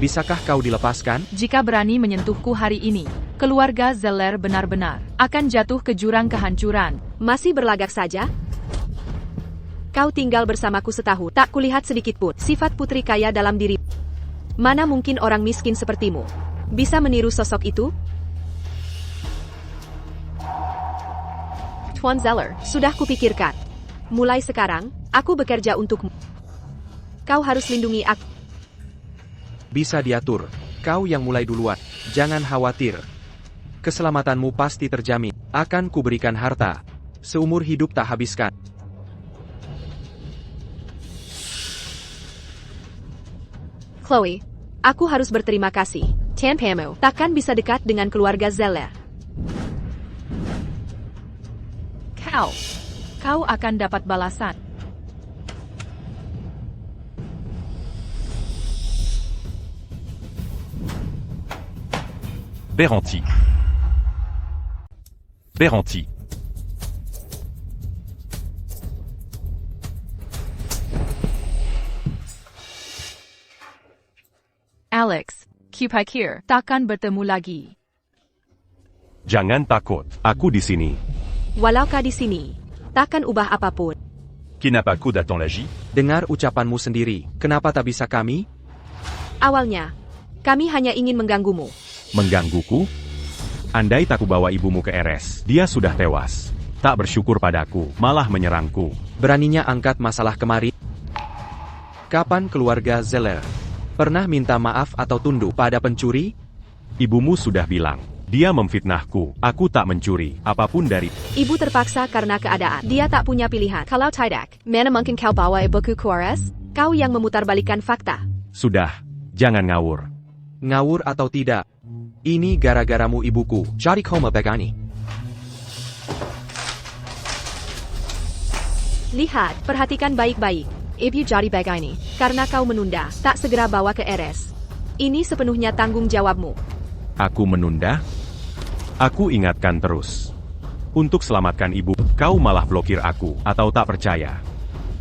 bisakah kau dilepaskan? Jika berani menyentuhku hari ini, keluarga Zeller benar-benar akan jatuh ke jurang kehancuran. Masih berlagak saja? Kau tinggal bersamaku setahun, tak kulihat sedikit pun sifat putri kaya dalam diri. Mana mungkin orang miskin sepertimu bisa meniru sosok itu? Tuan Zeller, sudah kupikirkan. Mulai sekarang, aku bekerja untukmu. Kau harus lindungi aku. Bisa diatur. Kau yang mulai duluan. Jangan khawatir. Keselamatanmu pasti terjamin. Akan kuberikan harta. Seumur hidup tak habiskan. Chloe, aku harus berterima kasih. Tanpamu, takkan bisa dekat dengan keluarga Zeller. Kau akan dapat balasan. Beranti. Beranti. Alex, kupikir takkan bertemu lagi. Jangan takut, aku di sini. Walau kau di sini, takkan ubah apapun. Qui n'a pas coup d'attend l'agit? Dengar ucapanmu sendiri. Kenapa tak bisa kami? Awalnya, kami hanya ingin mengganggumu. Menggangguku? Andai tak kubawa ibumu ke RS, dia sudah tewas. Tak bersyukur padaku, malah menyerangku. Beraninya angkat masalah kemari. Kapan keluarga Zeller pernah minta maaf atau tunduk pada pencuri? Ibumu sudah bilang, dia memfitnahku. Aku tak mencuri apapun dari... Ibu terpaksa karena keadaan. Dia tak punya pilihan. Kalau tidak, mana mungkin kau bawa ibuku ke RS? Kau yang memutarbalikkan fakta. Sudah, jangan ngawur. Ngawur atau tidak? Ini gara-garamu ibuku. Jadi koma begani. Lihat, perhatikan baik-baik. Ibu jadi begini, karena kau menunda, tak segera bawa ke RS. Ini sepenuhnya tanggung jawabmu. Aku menunda? Aku ingatkan terus. Untuk selamatkan ibu, kau malah blokir aku, atau tak percaya.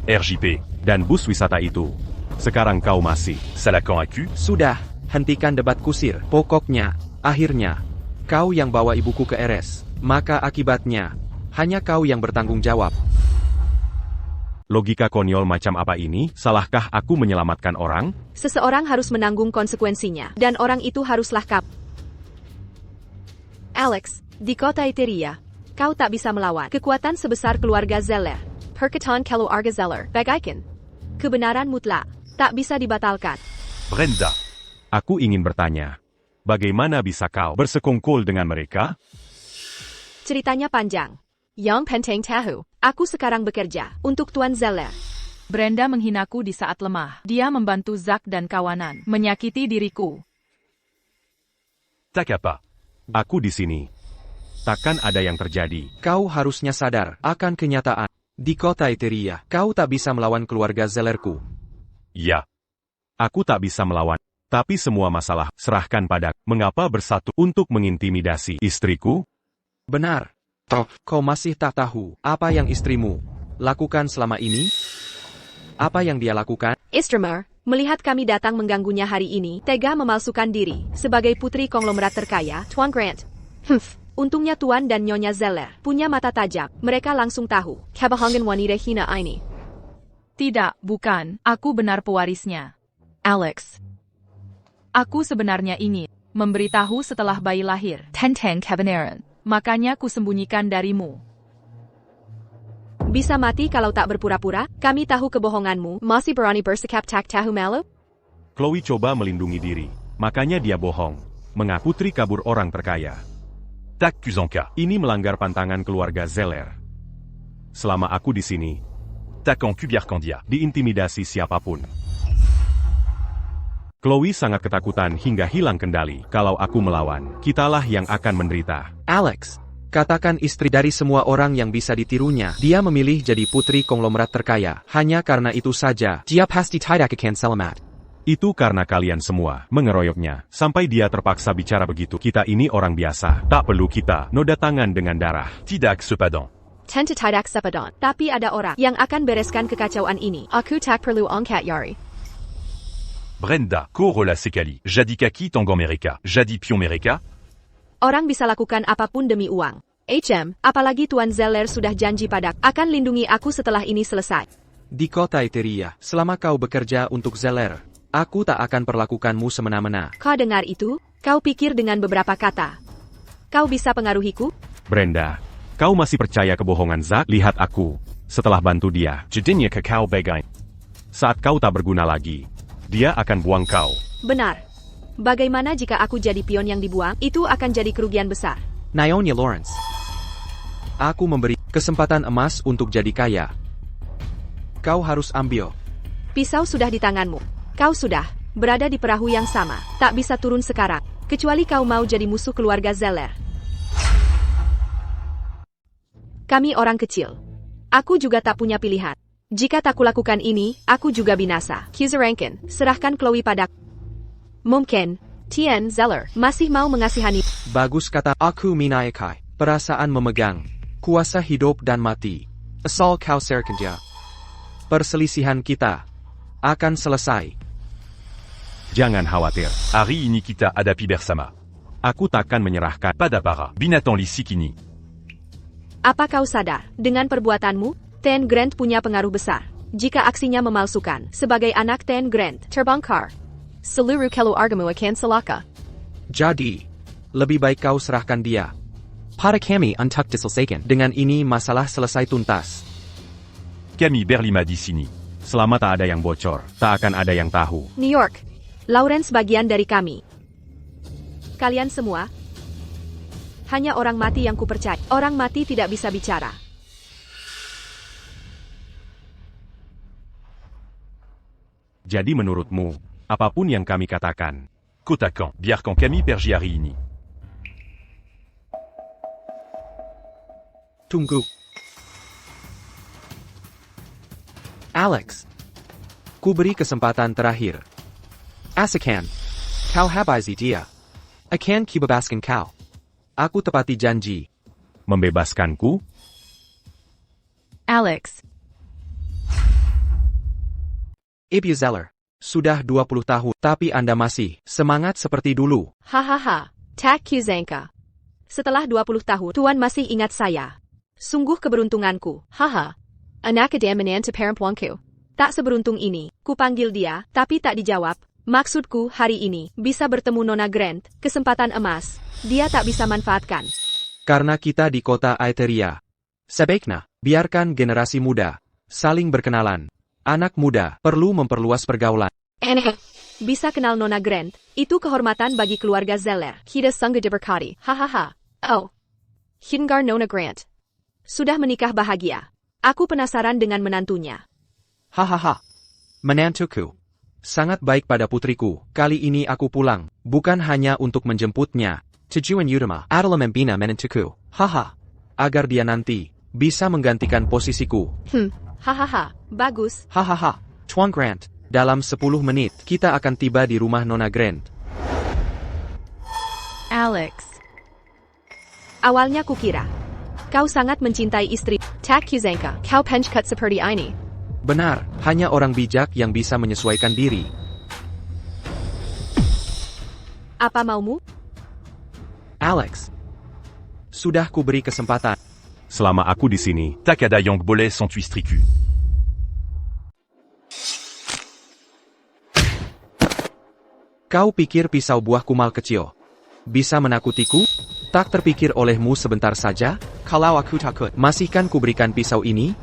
RJP. Dan bus wisata itu. Sekarang kau masih. Salacan Acu? Sudah, hentikan debat kusir. Pokoknya, akhirnya, kau yang bawa ibuku ke RS. Maka akibatnya, hanya kau yang bertanggung jawab. Logika konyol macam apa ini? Salahkah aku menyelamatkan orang? Seseorang harus menanggung konsekuensinya, dan orang itu haruslah kau. Alex, di kota Eteria, kau tak bisa melawan kekuatan sebesar keluarga Zeller. Perkataan keluarga Zeller, bagaikan kebenaran mutlak, tak bisa dibatalkan. Brenda. Aku ingin bertanya, bagaimana bisa kau bersekongkol dengan mereka? Ceritanya panjang. Yang penting tahu, aku sekarang bekerja untuk Tuan Zeller. Brenda menghinaku di saat lemah. Dia membantu Zack dan kawanan, menyakiti diriku. Tak apa. Aku di sini. Takkan ada yang terjadi. Kau harusnya sadar akan kenyataan. Di kota Eteria, kau tak bisa melawan keluarga Zellerku. Ya. Aku tak bisa melawan. Tapi semua masalah serahkan padaku. Mengapa bersatu untuk mengintimidasi istriku? Benar. Toh, kau masih tak tahu apa yang istrimu lakukan selama ini? Apa yang dia lakukan? Istrimu, melihat kami datang mengganggunya hari ini, tega memalsukan diri sebagai putri konglomerat terkaya, Tuan Grant. Untungnya Tuan dan Nyonya Zeller punya mata tajam. Mereka langsung tahu kebahangan wanita hina ini. Tidak, bukan. Aku benar pewarisnya. Alex. Aku sebenarnya ingin memberitahu setelah bayi lahir. Tentang kebenaran. Makanya kusembunyikan darimu. Bisa mati kalau tak berpura-pura, kami tahu kebohonganmu. Masih berani bersikap tak tahu malu? Chloe coba melindungi diri. Makanya dia bohong. Mengaku putri kabur orang terkaya. Tak Kuzanka. Ini melanggar pantangan keluarga Zeller. Selama aku di sini, Tak en Kubiarkandia. diintimidasi siapapun. Chloe sangat ketakutan hingga hilang kendali. Kalau aku melawan, kitalah yang akan menderita. Alex, katakan istri dari semua orang yang bisa ditirunya. Dia memilih jadi putri konglomerat terkaya. Hanya karena itu saja, dia pasti tidak akan selamat. Itu karena kalian semua mengeroyoknya. Sampai dia terpaksa bicara begitu. Kita ini orang biasa. Tak perlu kita noda tangan dengan darah. Tidak sepadan. Tentu tidak sepadan. Tapi ada orang yang akan bereskan kekacauan ini. Aku tak perlu angkat yari. Brenda. Korola sekali. Jadi kaki tonggon mereka. Jadi pion mereka. Orang bisa lakukan apapun demi uang. HM, apalagi Tuan Zeller sudah janji padaku akan lindungi aku setelah ini selesai. Di kota Eteria, selama kau bekerja untuk Zeller, aku tak akan perlakukanmu semena-mena. Kau dengar itu? Kau pikir dengan beberapa kata kau bisa pengaruhiku? Brenda, kau masih percaya kebohongan Zack? Lihat aku. Setelah bantu dia, Jadinya kau bagai. saat kau tak berguna lagi, dia akan buang kau. Benar. Bagaimana jika aku jadi pion yang dibuang? Itu akan jadi kerugian besar. Naomi Lawrence. Aku memberi kesempatan emas untuk jadi kaya. Kau harus ambil. Pisau sudah di tanganmu. Kau sudah berada di perahu yang sama. Tak bisa turun sekarang. Kecuali kau mau jadi musuh keluarga Zeller. Kami orang kecil. Aku juga tak punya pilihan. Jika tak kulakukan ini, aku juga binasa. Rankin, serahkan Chloe padaku. Mungkin, Tien Zeller masih mau mengasihani. Bagus kata aku menaikkan perasaan memegang kuasa hidup dan mati. Asal kau kerja. Perselisihan kita akan selesai. Jangan khawatir. Hari ini kita hadapi bersama. Aku takkan menyerahkan. Padapara. Binatang lisikini. Apa kau sadar, dengan perbuatanmu, Ten Grant punya pengaruh besar. Jika aksinya memalsukan, sebagai anak Ten Grant, terbongkar. Seluruh keluargamu akan celaka. Jadi, lebih baik kau serahkan dia. Pada kami untuk diselesaikan. Dengan ini masalah selesai tuntas. Kami berlima di sini. Selama tak ada yang bocor, tak akan ada yang tahu. New York. Lawrence bagian dari kami. Kalian semua, hanya orang mati yang kupercaya. Orang mati tidak bisa bicara. Jadi menurutmu, apapun yang kami katakan, Kotakan, biarkan kami pergi hari ini. Tunggu. Alex. Ku beri kesempatan terakhir. Asakan. Kau habisi dia. Akan kibebaskan kau. Aku tepati janji. membebaskanku? Alex. Ibu Zeller. Sudah 20 tahun, tapi Anda masih semangat seperti dulu. Hahaha. Tak Kuzanka. Setelah 20 tahun, Tuan masih ingat saya. Sungguh keberuntunganku. Haha. Anak menantu perempuanku. Tak seberuntung ini. Kupanggil dia, tapi tak dijawab. Maksudku, hari ini, bisa bertemu Nona Grant, kesempatan emas. Dia tak bisa manfaatkan. Karena kita di kota Aetheria. Sebaiknya, biarkan generasi muda saling berkenalan. Anak muda perlu memperluas pergaulan. Bisa kenal Nona Grant, itu kehormatan bagi keluarga Zeller. Kita sanggup diberkati. Hahaha. Oh. Hinggar Nona Grant. Sudah menikah bahagia. Aku penasaran dengan menantunya. Hahaha. Menantuku. Sangat baik pada putriku. Kali ini aku pulang, bukan hanya untuk menjemputnya. Tujuan utama adalah membina menantuku. Haha. Agar dia nanti bisa menggantikan posisiku. Hahaha. Bagus. Hahaha. Tuan Grant, dalam 10 menit kita akan tiba di rumah Nona Grant. Alex. Awalnya kukira kau sangat mencintai istri. Tak Kuzanka. Kau penchkut seperti ini. Benar, hanya orang bijak yang bisa menyesuaikan diri. Apa maumu? Alex. Sudah kuberi kesempatan. Selama aku di sini, Tak ada yang boleh sentuh istriku. Kau pikir pisau buah kumal kecil bisa menakutiku? Tak terpikir olehmu sebentar saja? Kalau aku takut, masihkan kuberikan pisau ini?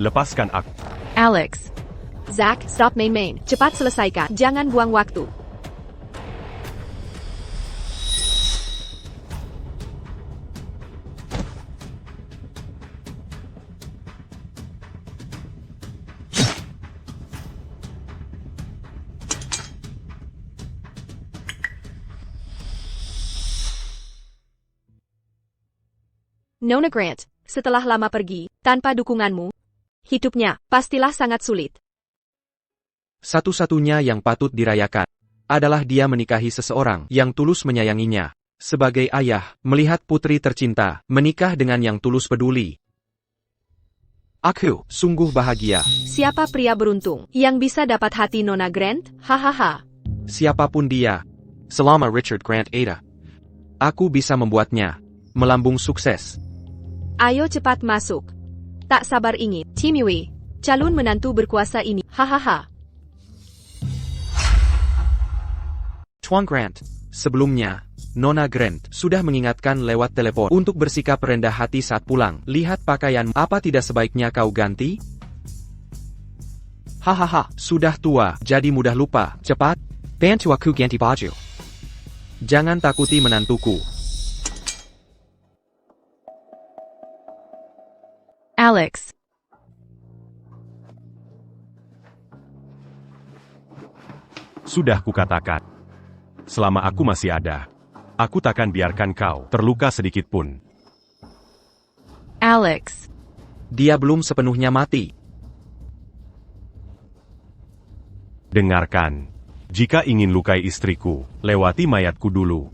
lepaskan aku. Alex. Zack, stop main-main. Cepat selesaikan. Jangan buang waktu. Nona Grant, setelah lama pergi, tanpa dukunganmu, hidupnya pastilah sangat sulit. Satu-satunya yang patut dirayakan adalah dia menikahi seseorang yang tulus menyayanginya. Sebagai ayah, melihat putri tercinta menikah dengan yang tulus peduli. Aku sungguh bahagia. Siapa pria beruntung yang bisa dapat hati Nona Grant? Hahaha. Siapapun dia, selama Richard Grant ada, aku bisa membuatnya melambung sukses. Ayo cepat masuk. Tak sabar ingin. Tim Yui. Calon menantu berkuasa ini, hahaha. Tuan Grant, sebelumnya, Nona Grant sudah mengingatkan lewat telepon untuk bersikap rendah hati saat pulang. Lihat pakaian, apa tidak sebaiknya kau ganti? Hahaha, sudah tua, jadi mudah lupa. Cepat, bantu aku ganti baju. Jangan takuti menantuku. Alex. Sudah kukatakan. Selama aku masih ada, aku takkan biarkan kau terluka sedikit pun. Alex. Dia belum sepenuhnya mati. Dengarkan. Jika ingin lukai istriku, lewati mayatku dulu.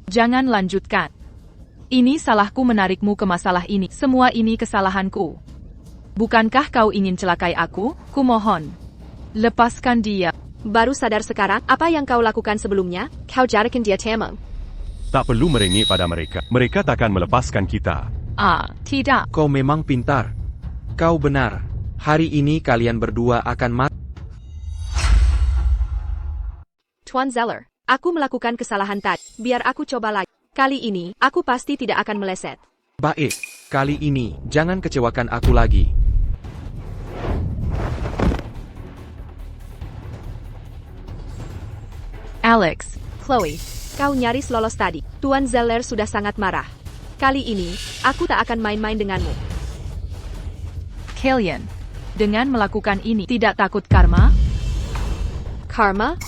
Jangan lanjutkan. Ini salahku menarikmu ke masalah ini. Semua ini kesalahanku. Bukankah kau ingin celakai aku? Kumohon. Lepaskan dia. Baru sadar sekarang, apa yang kau lakukan sebelumnya? Kau jadikan dia temang. Tak perlu merengek pada mereka. Mereka takkan melepaskan kita. Tidak. Kau memang pintar. Kau benar. Hari ini kalian berdua akan mati. Tuan Zeller, aku melakukan kesalahan tadi. Biar aku coba lagi. Kali ini, aku pasti tidak akan meleset. Baik, kali ini, jangan kecewakan aku lagi. Alex. Chloe, kau nyaris lolos tadi. Tuan Zeller sudah sangat marah. Kali ini, aku tak akan main-main denganmu. Kalian. Dengan melakukan ini, tidak takut karma? Karma?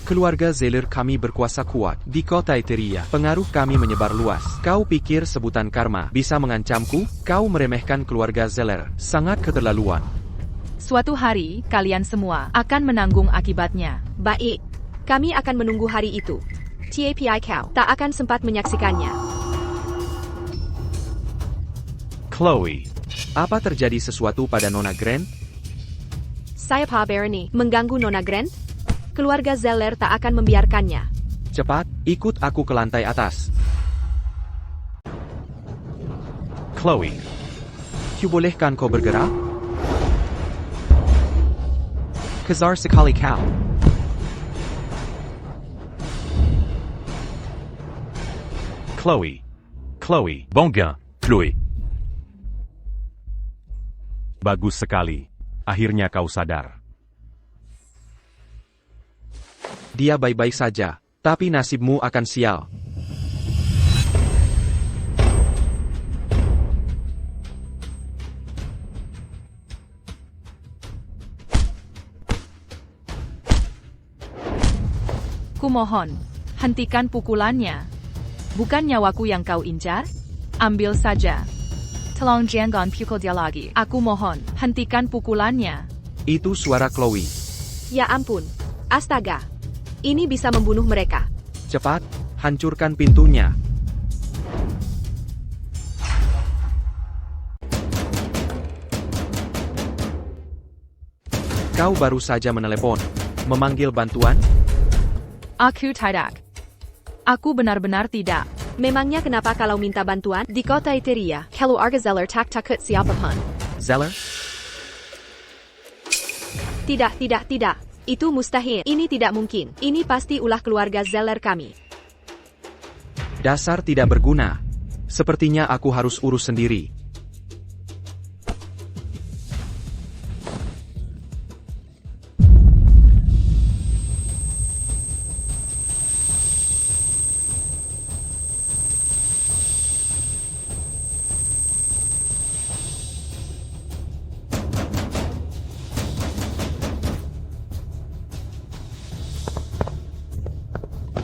Keluarga Zeller kami berkuasa kuat di kota Eteria. Pengaruh kami menyebar luas. Kau pikir sebutan karma bisa mengancamku? Kau meremehkan keluarga Zeller. Sangat keterlaluan. Suatu hari, kalian semua akan menanggung akibatnya. Baik. Kami akan menunggu hari itu. Tapi kau tak akan sempat menyaksikannya. Chloe. Apa terjadi sesuatu pada Nona Grant? Saya Pak Bernie mengganggu Nona Grant? Keluarga Zeller tak akan membiarkannya. Cepat, ikut aku ke lantai atas. Chloe. Bolehkan kau bergerak? Kezar sekali kau. Chloe. Chloe. Banguin, Chloé. Bagus sekali. Akhirnya kau sadar. Dia baik-baik saja, tapi nasibmu akan sial. Kumohon, hentikan pukulannya. Bukan nyawaku yang kau incar? Ambil saja. Tolong jangan pukul dia lagi. Aku mohon, hentikan pukulannya. Itu suara Chloe. Ya ampun. Astaga. Ini bisa membunuh mereka. Cepat, hancurkan pintunya. Kau baru saja menelepon. Memanggil bantuan? Aku tidak. Aku benar-benar tidak. Memangnya kenapa kalau minta bantuan? Di kota Eteria, keluarga Zeller tak takut siapapun. Zeller? Tidak. Itu mustahil. Ini tidak mungkin. Ini pasti ulah keluarga Zeller kami. Dasar tidak berguna. Sepertinya aku harus urus sendiri.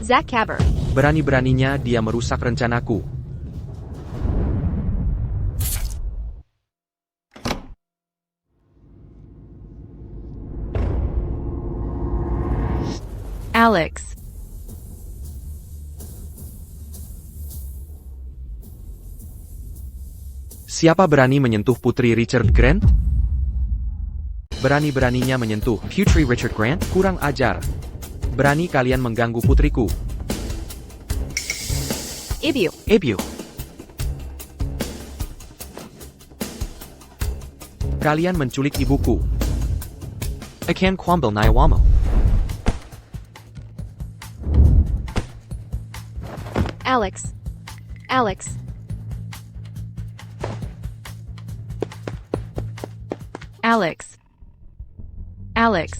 Zack Caber. Berani-beraninya dia merusak rencanaku. Alex. Siapa berani menyentuh Putri Richard Grant? Berani-beraninya menyentuh Putri Richard Grant? Kurang ajar. Berani kalian mengganggu putriku. Ibu. Kalian menculik ibuku. Akan kuambil nyawamu. Alex. Alex. Alex. Alex.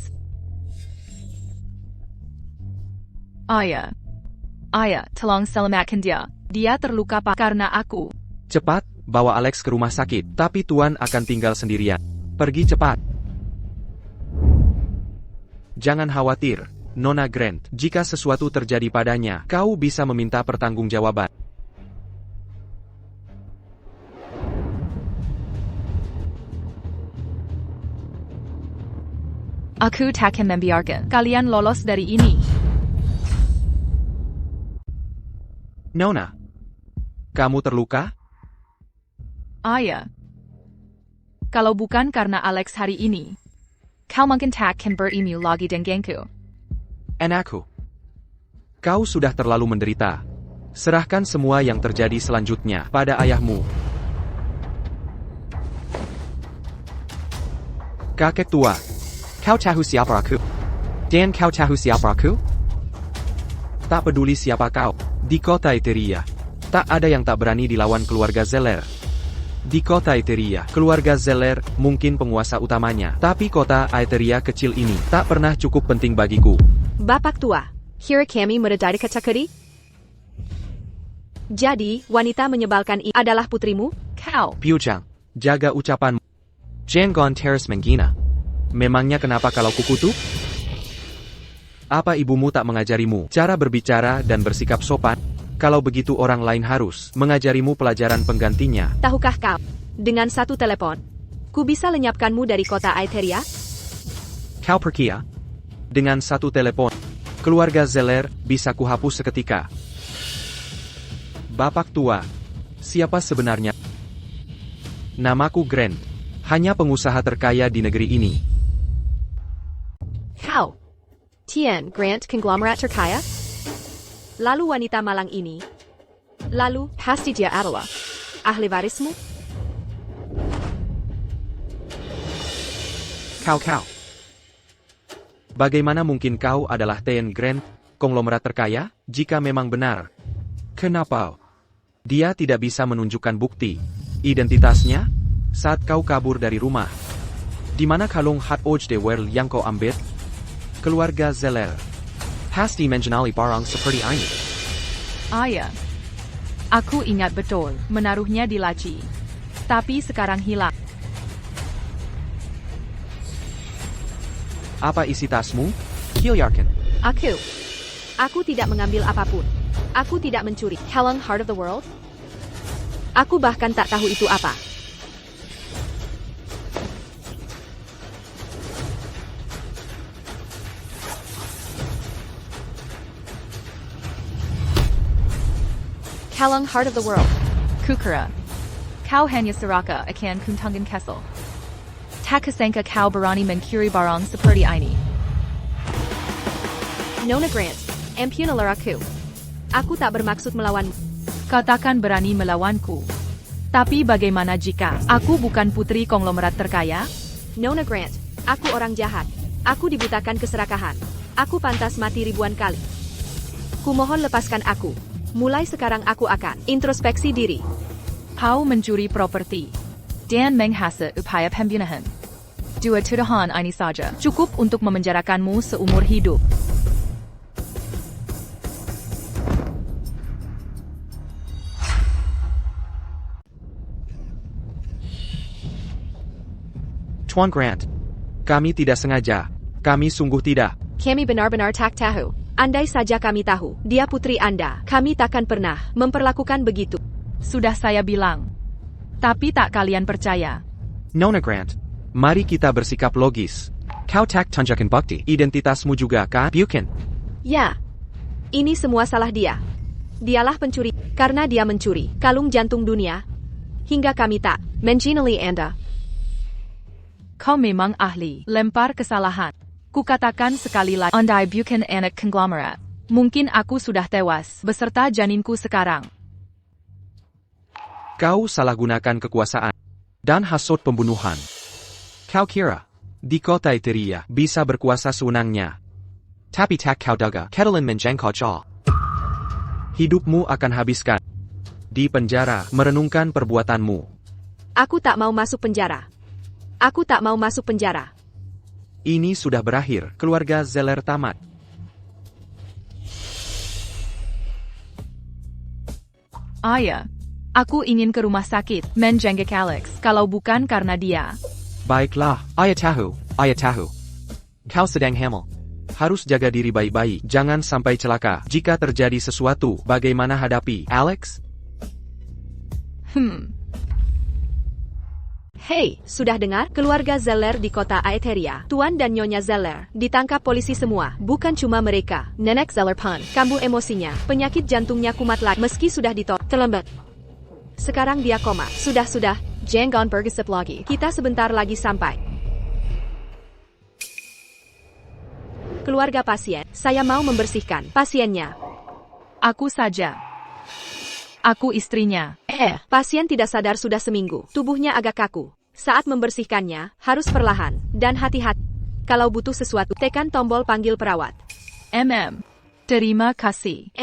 Ayah. Ayah, tolong selamatkan dia. Dia terluka karena aku. Cepat, bawa Alex ke rumah sakit. Tapi Tuan akan tinggal sendirian. Pergi cepat. Jangan khawatir, Nona Grant. Jika sesuatu terjadi padanya, kau bisa meminta pertanggungjawaban. Aku takkan membiarkan kalian lolos dari ini. Nona, kamu terluka? Ayah. Kalau bukan karena Alex hari ini, kau mungkin takkan berimu lagi denganku. Anakku, kau sudah terlalu menderita. Serahkan semua yang terjadi selanjutnya pada ayahmu. Kakek tua, kau tahu siapa aku? Dan kau tahu siapa aku? Tak peduli siapa kau, di kota Eteria, tak ada yang tak berani dilawan keluarga Zeller. Di kota Eteria, keluarga Zeller mungkin penguasa utamanya, tapi kota Eteria kecil ini tak pernah cukup penting bagiku. Bapak tua, kira kami meredari kategori? Jadi, wanita menyebalkan ini adalah putrimu? Kau. Piujang, jaga ucapanmu. Jangan terus menghina. Memangnya kenapa kalau kukutuk? Apa ibumu tak mengajarimu cara berbicara dan bersikap sopan? Kalau begitu orang lain harus mengajarimu pelajaran penggantinya. Tahukah kau, dengan satu telepon, ku bisa lenyapkanmu dari kota Aetheria? Kau pergi ya? Dengan satu telepon, keluarga Zeller bisa kuhapus seketika. Bapak tua, siapa sebenarnya? Namaku Grant, hanya pengusaha terkaya di negeri ini. Kau, Tian Grant konglomerat terkaya? Lalu wanita malang ini? Lalu, pasti dia adalah ahli warismu? Kau. Bagaimana mungkin kau adalah Tian Grant, konglomerat terkaya, jika memang benar? Kenapa? Dia tidak bisa menunjukkan bukti identitasnya saat kau kabur dari rumah. Di mana kalung Hot Oj de Werl yang kau ambil? Keluarga Zeller pasti mengenali barang seperti ini. Ayah. Aku ingat betul, menaruhnya di laci. Tapi sekarang hilang. Apa isi tasmu? Kilyarkan. Aku tidak mengambil apapun. Aku tidak mencuri. Helen Heart of the World? Aku bahkan tak tahu itu apa. Helen Heart of the World. Kukura. Kau hanya seraka akan kuntungan kesel. Tak kesangka kau berani mencuri barang seperti ini. Nona Grant, ampunalah aku. Aku tak bermaksud melawanmu. Kau takkan berani melawanku. Tapi bagaimana jika aku bukan putri konglomerat terkaya? Nona Grant, aku orang jahat. Aku dibutakan keserakahan. Aku pantas mati ribuan kali. Kumohon lepaskan aku. Mulai sekarang aku akan introspeksi diri. Kau mencuri properti dan menghasut upaya pembunuhan. Dua tuduhan ini saja cukup untuk memenjarakanmu seumur hidup. Tuan Grant, kami tidak sengaja. Kami sungguh tidak. Kami benar-benar tak tahu. Andai saja kami tahu, dia putri Anda, kami takkan pernah memperlakukan begitu. Sudah saya bilang. Tapi tak kalian percaya. Nona Grant, mari kita bersikap logis. Kau tak tunjukkan bukti identitasmu juga kan, Buchan? Ya, ini semua salah dia. Dialah pencuri, karena dia mencuri kalung jantung dunia. Hingga kami tak mengenali Anda. Kau memang ahli lempar kesalahan. Kukatakan sekali lagi, andai Buchan anak konglomerat, mungkin aku sudah tewas beserta janinku sekarang. Kau salah gunakan kekuasaan dan hasut pembunuhan. Kau kira, di kota Eteria, bisa berkuasa sewenangnya. Tapi tak kau duga, Ketelin menjengkau Jaw. Hidupmu akan habiskan di penjara, merenungkan perbuatanmu. Aku tak mau masuk penjara. Aku tak mau masuk penjara. Ini sudah berakhir, keluarga Zeller tamat. Ayah, aku ingin ke rumah sakit, menjenguk Alex, kalau bukan karena dia. Baiklah, ayah tahu. Kau sedang hamil. Harus jaga diri baik-baik, jangan sampai celaka. Jika terjadi sesuatu, bagaimana hadapi, Alex? Hei, sudah dengar? Keluarga Zeller di kota Aetheria, Tuan dan Nyonya Zeller, ditangkap polisi semua. Bukan cuma mereka. Nenek Zeller pun kambuh emosinya. Penyakit jantungnya kumat lagi. Meski sudah terlambat. Sekarang dia koma. Sudah. Jangan bergesep lagi. Kita sebentar lagi sampai. Keluarga pasien, saya mau membersihkan pasiennya. Aku saja. Aku istrinya. Pasien tidak sadar sudah seminggu. Tubuhnya agak kaku. Saat membersihkannya, harus perlahan dan hati-hati. Kalau butuh sesuatu, tekan tombol panggil perawat. Terima kasih.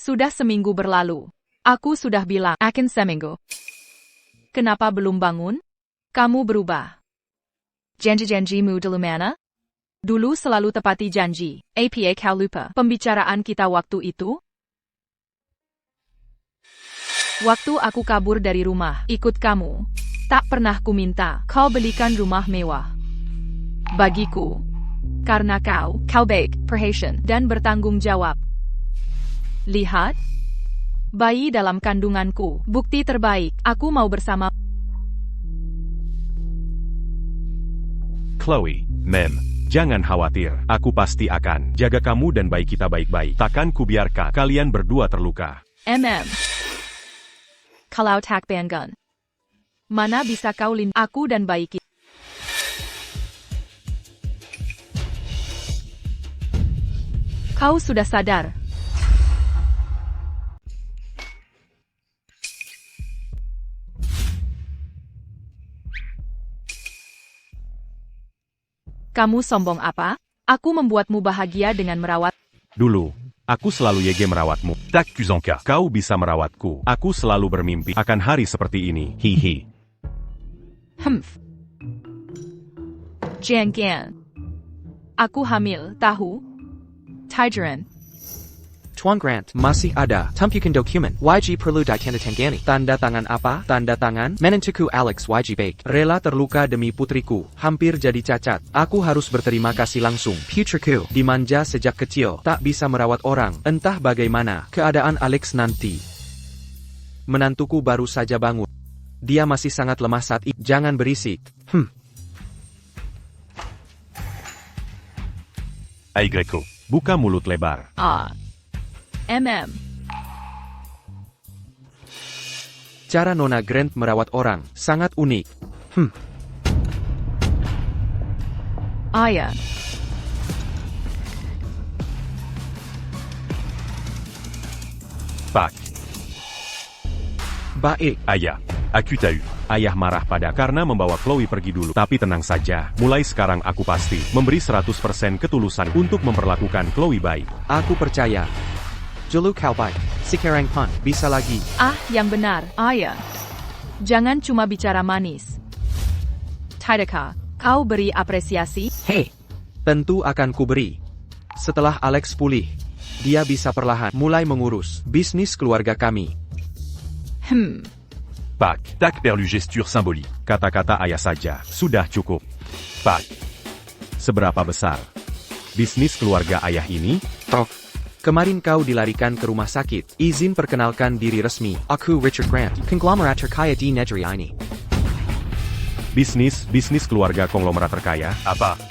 Sudah seminggu berlalu. Aku sudah bilang, akan seminggu. Kenapa belum bangun? Kamu berubah. Janji-janjimu dulu mana? Dulu selalu tepati janji. Apa kau lupa pembicaraan kita waktu itu? Waktu aku kabur dari rumah, ikut kamu. Tak pernah ku minta kau belikan rumah mewah. Bagiku. Karena kau baik, perhatian, dan bertanggung jawab. Lihat. Bayi dalam kandunganku, bukti terbaik, aku mau bersama. Chloe, Mem, jangan khawatir. Aku pasti akan jaga kamu dan bayi kita baik-baik. Takkan kubiarkan kalian berdua terluka. Kalau tak banggan. Mana bisa kau lindungi aku dan bayi kita? Kau sudah sadar. Kamu sombong apa? Aku membuatmu bahagia dengan merawat. Dulu, aku selalu yege merawatmu. T'accuse en cas. Kau bisa merawatku. Aku selalu bermimpi akan hari seperti ini. Hihi. Jangan. Aku hamil, tahu? Tigeran. Tuan Grant, masih ada tumpukan dokumen. YG perlu ditandatangani. Tanda tangan apa? Tanda tangan? Menantuku Alex YG baik. Rela terluka demi putriku. Hampir jadi cacat. Aku harus berterima kasih langsung. Putriku, dimanja sejak kecil. Tak bisa merawat orang. Entah bagaimana keadaan Alex nanti. Menantuku baru saja bangun. Dia masih sangat lemah saat itu. Jangan berisik. Aigreco. Buka mulut lebar. Cara Nona Grant merawat orang sangat unik. Ayah. Pak. Baik. Ayah. Aku tahu. Ayah marah pada karena membawa Chloe pergi dulu. Tapi tenang saja, mulai sekarang aku pasti memberi 100% ketulusan untuk memperlakukan Chloe baik. Aku percaya. Julu kau baik. Sekarang pun bisa lagi. Yang benar, ayah. Jangan cuma bicara manis. Tidakkah kau beri apresiasi? Hei, tentu akan kuberi. Setelah Alex pulih, dia bisa perlahan mulai mengurus bisnis keluarga kami. Pak. Tak perlu gesture symbolique. Kata-kata ayah saja, sudah cukup. Pak. Seberapa besar bisnis keluarga ayah ini? Kemarin kau dilarikan ke rumah sakit. Izin perkenalkan diri resmi. Aku Richard Grant, konglomerat terkaya di negeri ini. Bisnis keluarga konglomerat terkaya? Apa?